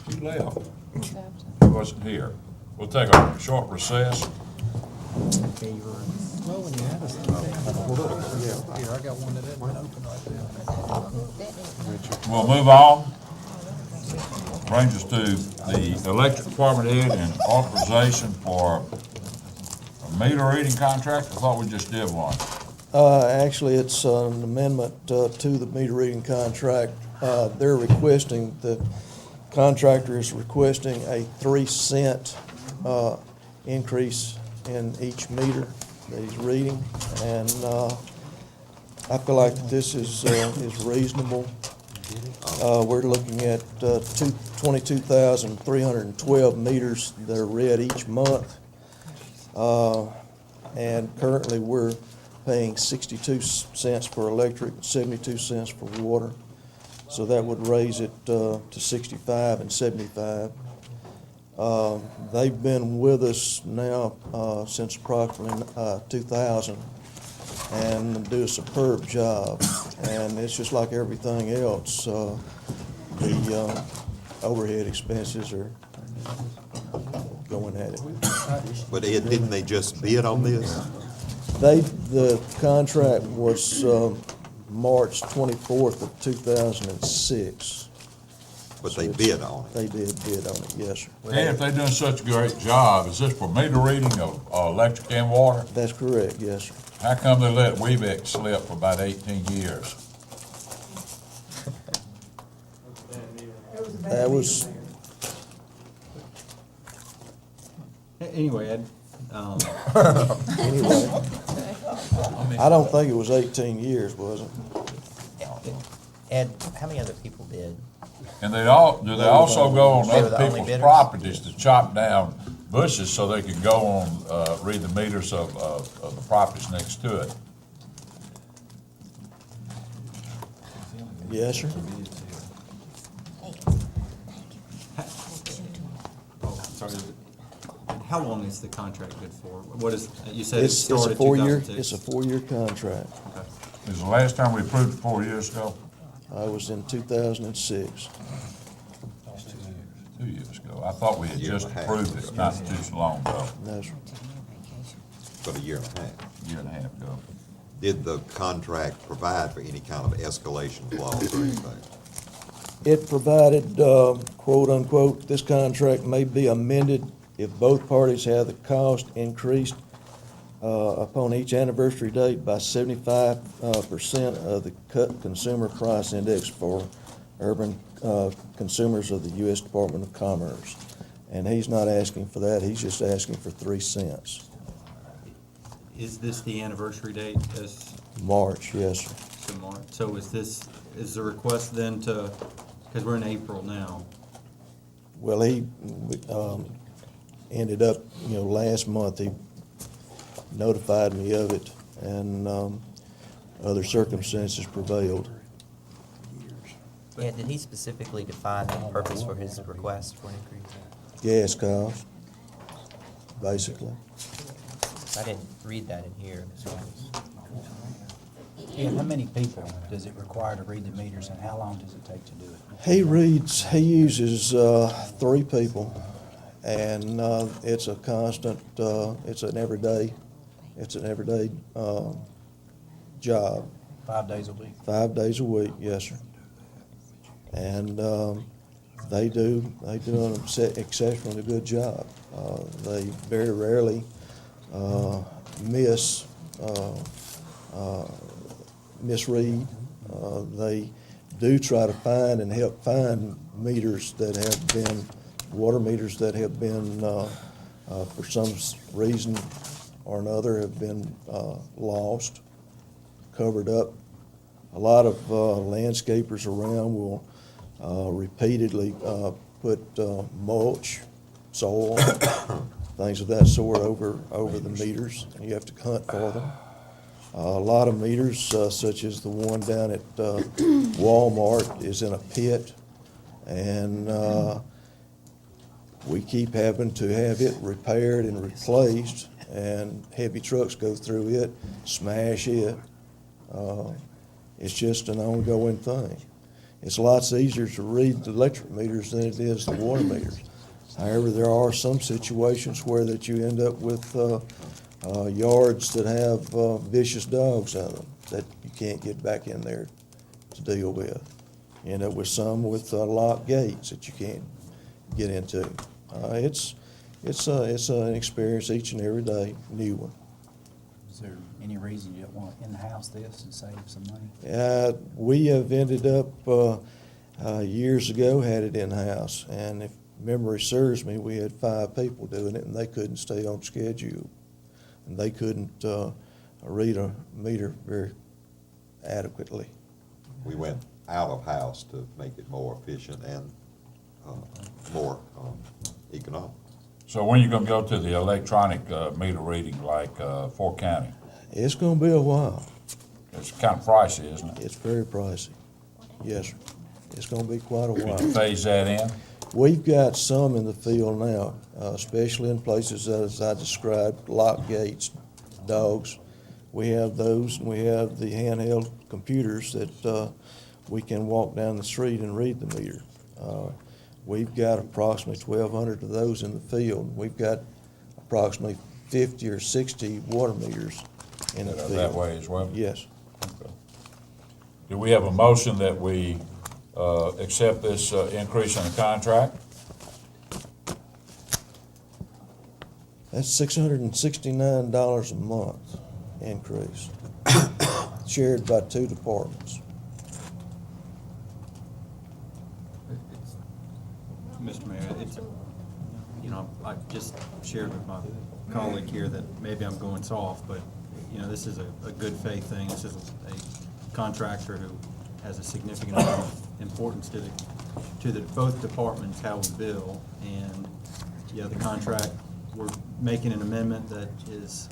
He left. He wasn't here. We'll take a short recess. Well, when you have us, here, I got one that hasn't been opened right now. We'll move on. Brings us to the electric department head and authorization for a meter reading contract. I thought we just did one. Actually, it's an amendment to the meter reading contract. They're requesting, the contractor is requesting a 3-cent increase in each meter that he's reading, and I feel like this is reasonable. We're looking at 22,312 meters that are read each month, and currently we're paying 62 cents for electric, 72 cents for water. So that would raise it to 65 and 75. They've been with us now since approximately 2000 and do a superb job. And it's just like everything else. The overhead expenses are going at it. But Ed, didn't they just bid on this? The contract was March 24th of 2006. But they bid on it? They did bid on it, yes, sir. And if they're doing such a great job, is this for meter reading of electric and water? That's correct, yes, sir. How come they let Weebeck slip for about 18 years? That was, Anyway, Ed, anyway, I don't think it was 18 years, was it? Ed, how many other people bid? And do they also go on They were other the only people's bidders? properties to chop down bushes so they can go on, read the meters of the properties next to it? Yes, sir. sorry, how long is the contract good for? What is, you said it It's a started 4-year, 2006? it's a 4-year contract. Okay. Is the last time we approved it 4 years ago? I was in 2006. 2 years ago. I thought we had just approved it not too long ago, No, sir. But a year and a half. year and a half ago. Did the contract provide for any kind of escalation clause or anything? It provided, quote unquote, this contract may be amended if both parties have the cost increased upon each anniversary date by 75% of the consumer price index for urban consumers of the U.S. Department of Commerce. And he's not asking for that, he's just asking for 3 cents. Is this the anniversary date as March, yes, sir. to March? So is the request then to, because we're in April now, Well, he ended up, last month, he notified me of it, and other circumstances prevailed. Yeah, did he specifically define the purpose for his request for an increase? Gas cost, basically. I didn't read that in here. So And how many people does it require to read the meters, and how long does it take to do it? He uses 3 people, and it's a constant, it's an everyday job. 5 days a week? 5 days a week, yes, sir. And they do an exceptionally good job. They very rarely misread. They do try to find and help find meters that have been, water meters that have been, for some reason or another, have been lost, covered up. A lot of landscapers around will repeatedly put mulch, soil, things of that sort over the meters. You have to hunt for them. A lot of meters, such as the one down at Walmart, is in a pit, and we keep having to have it repaired and replaced, and heavy trucks go through it, smash it. It's just an ongoing thing. It's lots easier to read the electric meters than it is the water meters. However, there are some situations where that you end up with yards that have vicious dogs in them that you can't get back in there to deal with. You end up with some with locked gates that you can't get into. It's an experience each and every day, new one. Is there any reason you don't want to in-house this and save some money? We have ended up years ago had it in-house, and if memory serves me, we had 5 people doing it, and they couldn't stay on schedule, and they couldn't read a meter very adequately. We went out of house to make it more efficient and more economic. So when you gonna go to the electronic meter reading like Fort County? It's gonna be a while. It's kind of pricey, isn't it? It's very pricey. Yes, sir. It's gonna be quite a while. Could you phase that in? We've got some in the field now, especially in places as I described, lock gates, dogs. We have those, and we have the handheld computers that we can walk down the street and read the meter. We've got approximately 1,200 of those in the field. We've got approximately 50 or 60 water meters in the field. That way as well? Yes. Okay. Do we have a motion that we accept this increase in the contract? That's $669 a month increase, shared by 2 departments. Mr. Mayor, I just shared with my colleague here that maybe I'm going soft, but, this is a good faith thing. This is a contractor who has a significant amount of importance to the both departments, how we bill. And, the contract, we're making an amendment that is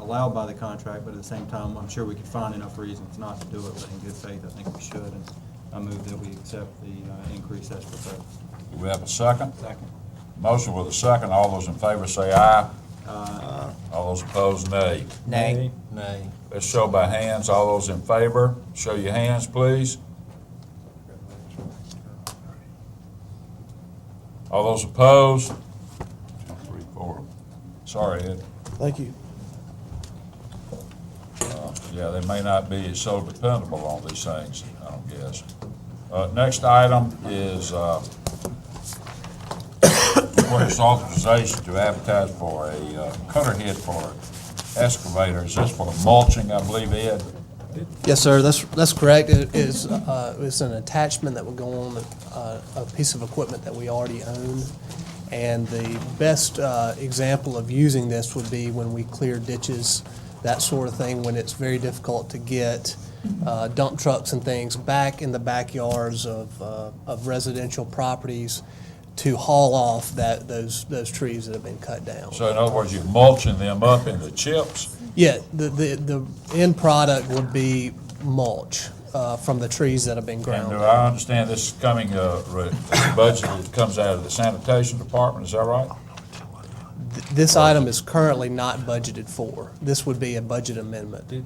allowed by the contract, but at the same time, I'm sure we could find enough reasons not to do it, but in good faith, I think we should. And I move that we accept the increase as proposed. Do we have a second? Second. Motion with a second. All those in favor say aye. Aye. All those opposed, nay. Nay. Nay. Let's show by hands. All those in favor, show your hands, please. All those opposed? 2, 3, 4. Sorry, Ed. Thank you. Yeah, they may not be so dependable on these things, I don't guess. Next item is request authorization to advertise for a cutter head for excavator. Is this for mulching, I believe, Ed? Yes, sir, that's correct. It's an attachment that will go on a piece of equipment that we already own. And the best example of using this would be when we clear ditches, that sort of thing, when it's very difficult to get dump trucks and things back in the backyards of residential properties to haul off those trees that have been cut down. So in other words, you're mulching them up into chips? Yeah, the end product would be mulch from the trees that have been ground. And do I understand this is coming, the budget that comes out of the sanitation department, is that right? This item is currently not budgeted for. This would be a budget amendment.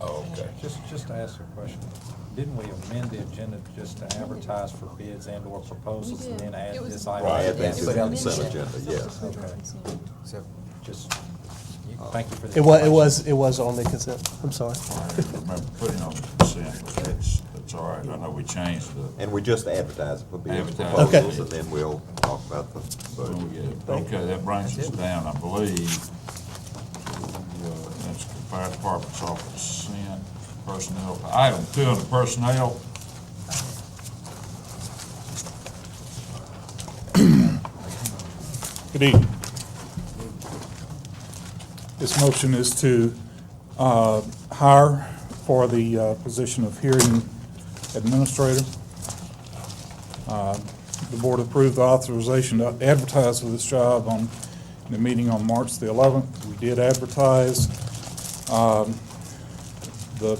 Oh, okay. Just to ask a question, didn't we amend the agenda just to advertise for bids and/or proposals and then add this item? Right, add that Yes. to the consent agenda, yes. Okay. So, Just, thank you for the. It was on the consent. I'm sorry. I remember putting on the consent, but that's all right. I know we changed the. And we just advertise it for bids, Advertise. proposals, and then we'll talk about the budget. Okay, that brings us down, I believe, that's the fire department's office sent personnel. Item 2 on the personnel. Good evening. This motion is to hire for the position of hearing administrator. The board approved the authorization to advertise for this job on the meeting on March the 11th. We did advertise. The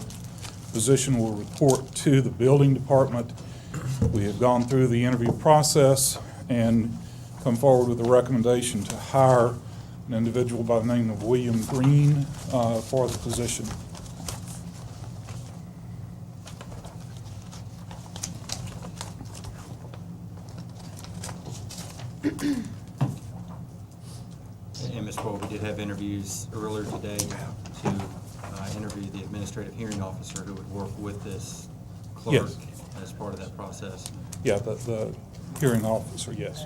position will report to the building department. We have gone through the interview process and come forward with a recommendation to hire an individual by the name of William Green for the position. And Mr. Bowe, we did have interviews earlier today to interview the administrative hearing officer who would work with this clerk Yes. as part of that process. Yeah, the hearing officer, yes.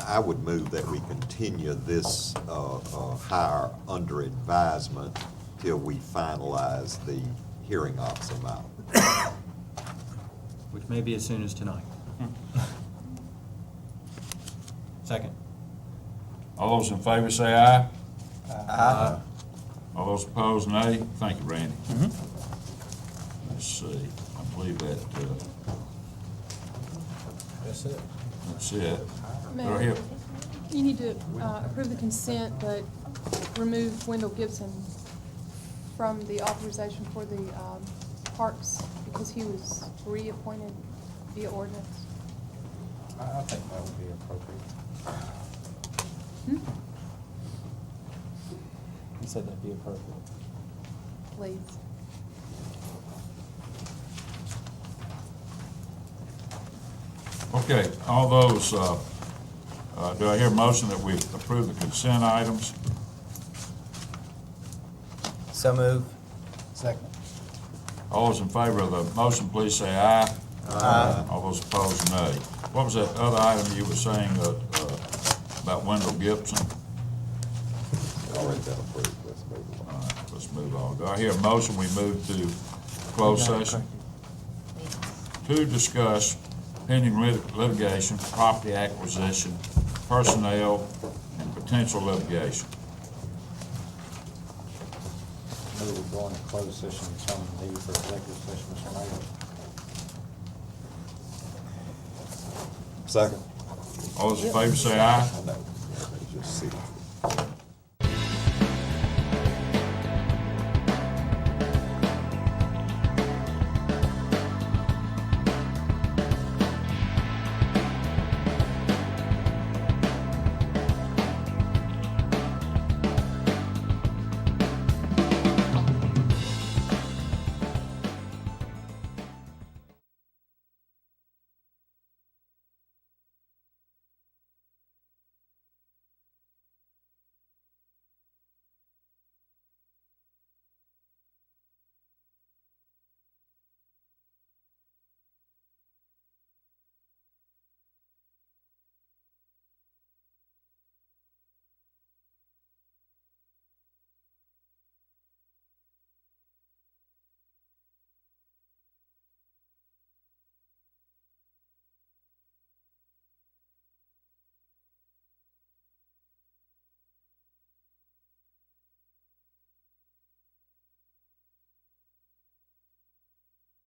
I would move that we continue this hire under advisement till we finalize the hearing officer model. Which may be as soon as tonight. Second. All those in favor say aye. Aye. All those opposed, nay. Thank you, Randy. Let's see, I believe that, That's it. that's it. Do I Mayor, hear- you need to approve the consent, but remove Wendell Gibson from the authorization for the parks because he was reappointed via ordinance. I think that would be appropriate. You said that'd be appropriate. Please. Okay, all those, do I hear a motion that we approve the consent items? so move. Second. All those in favor of the motion, please say aye. Aye. All those opposed, nay. What was that other item you were saying about Wendell Gibson? Already been approved, let's move All on. right, let's move on. Do I hear a motion, we move to closed session? To discuss pending litigation, property acquisition, personnel, and potential litigation. Maybe we go into closed session and determine the need for executive session, Mr. Mayor. Second. All those in favor say aye. No.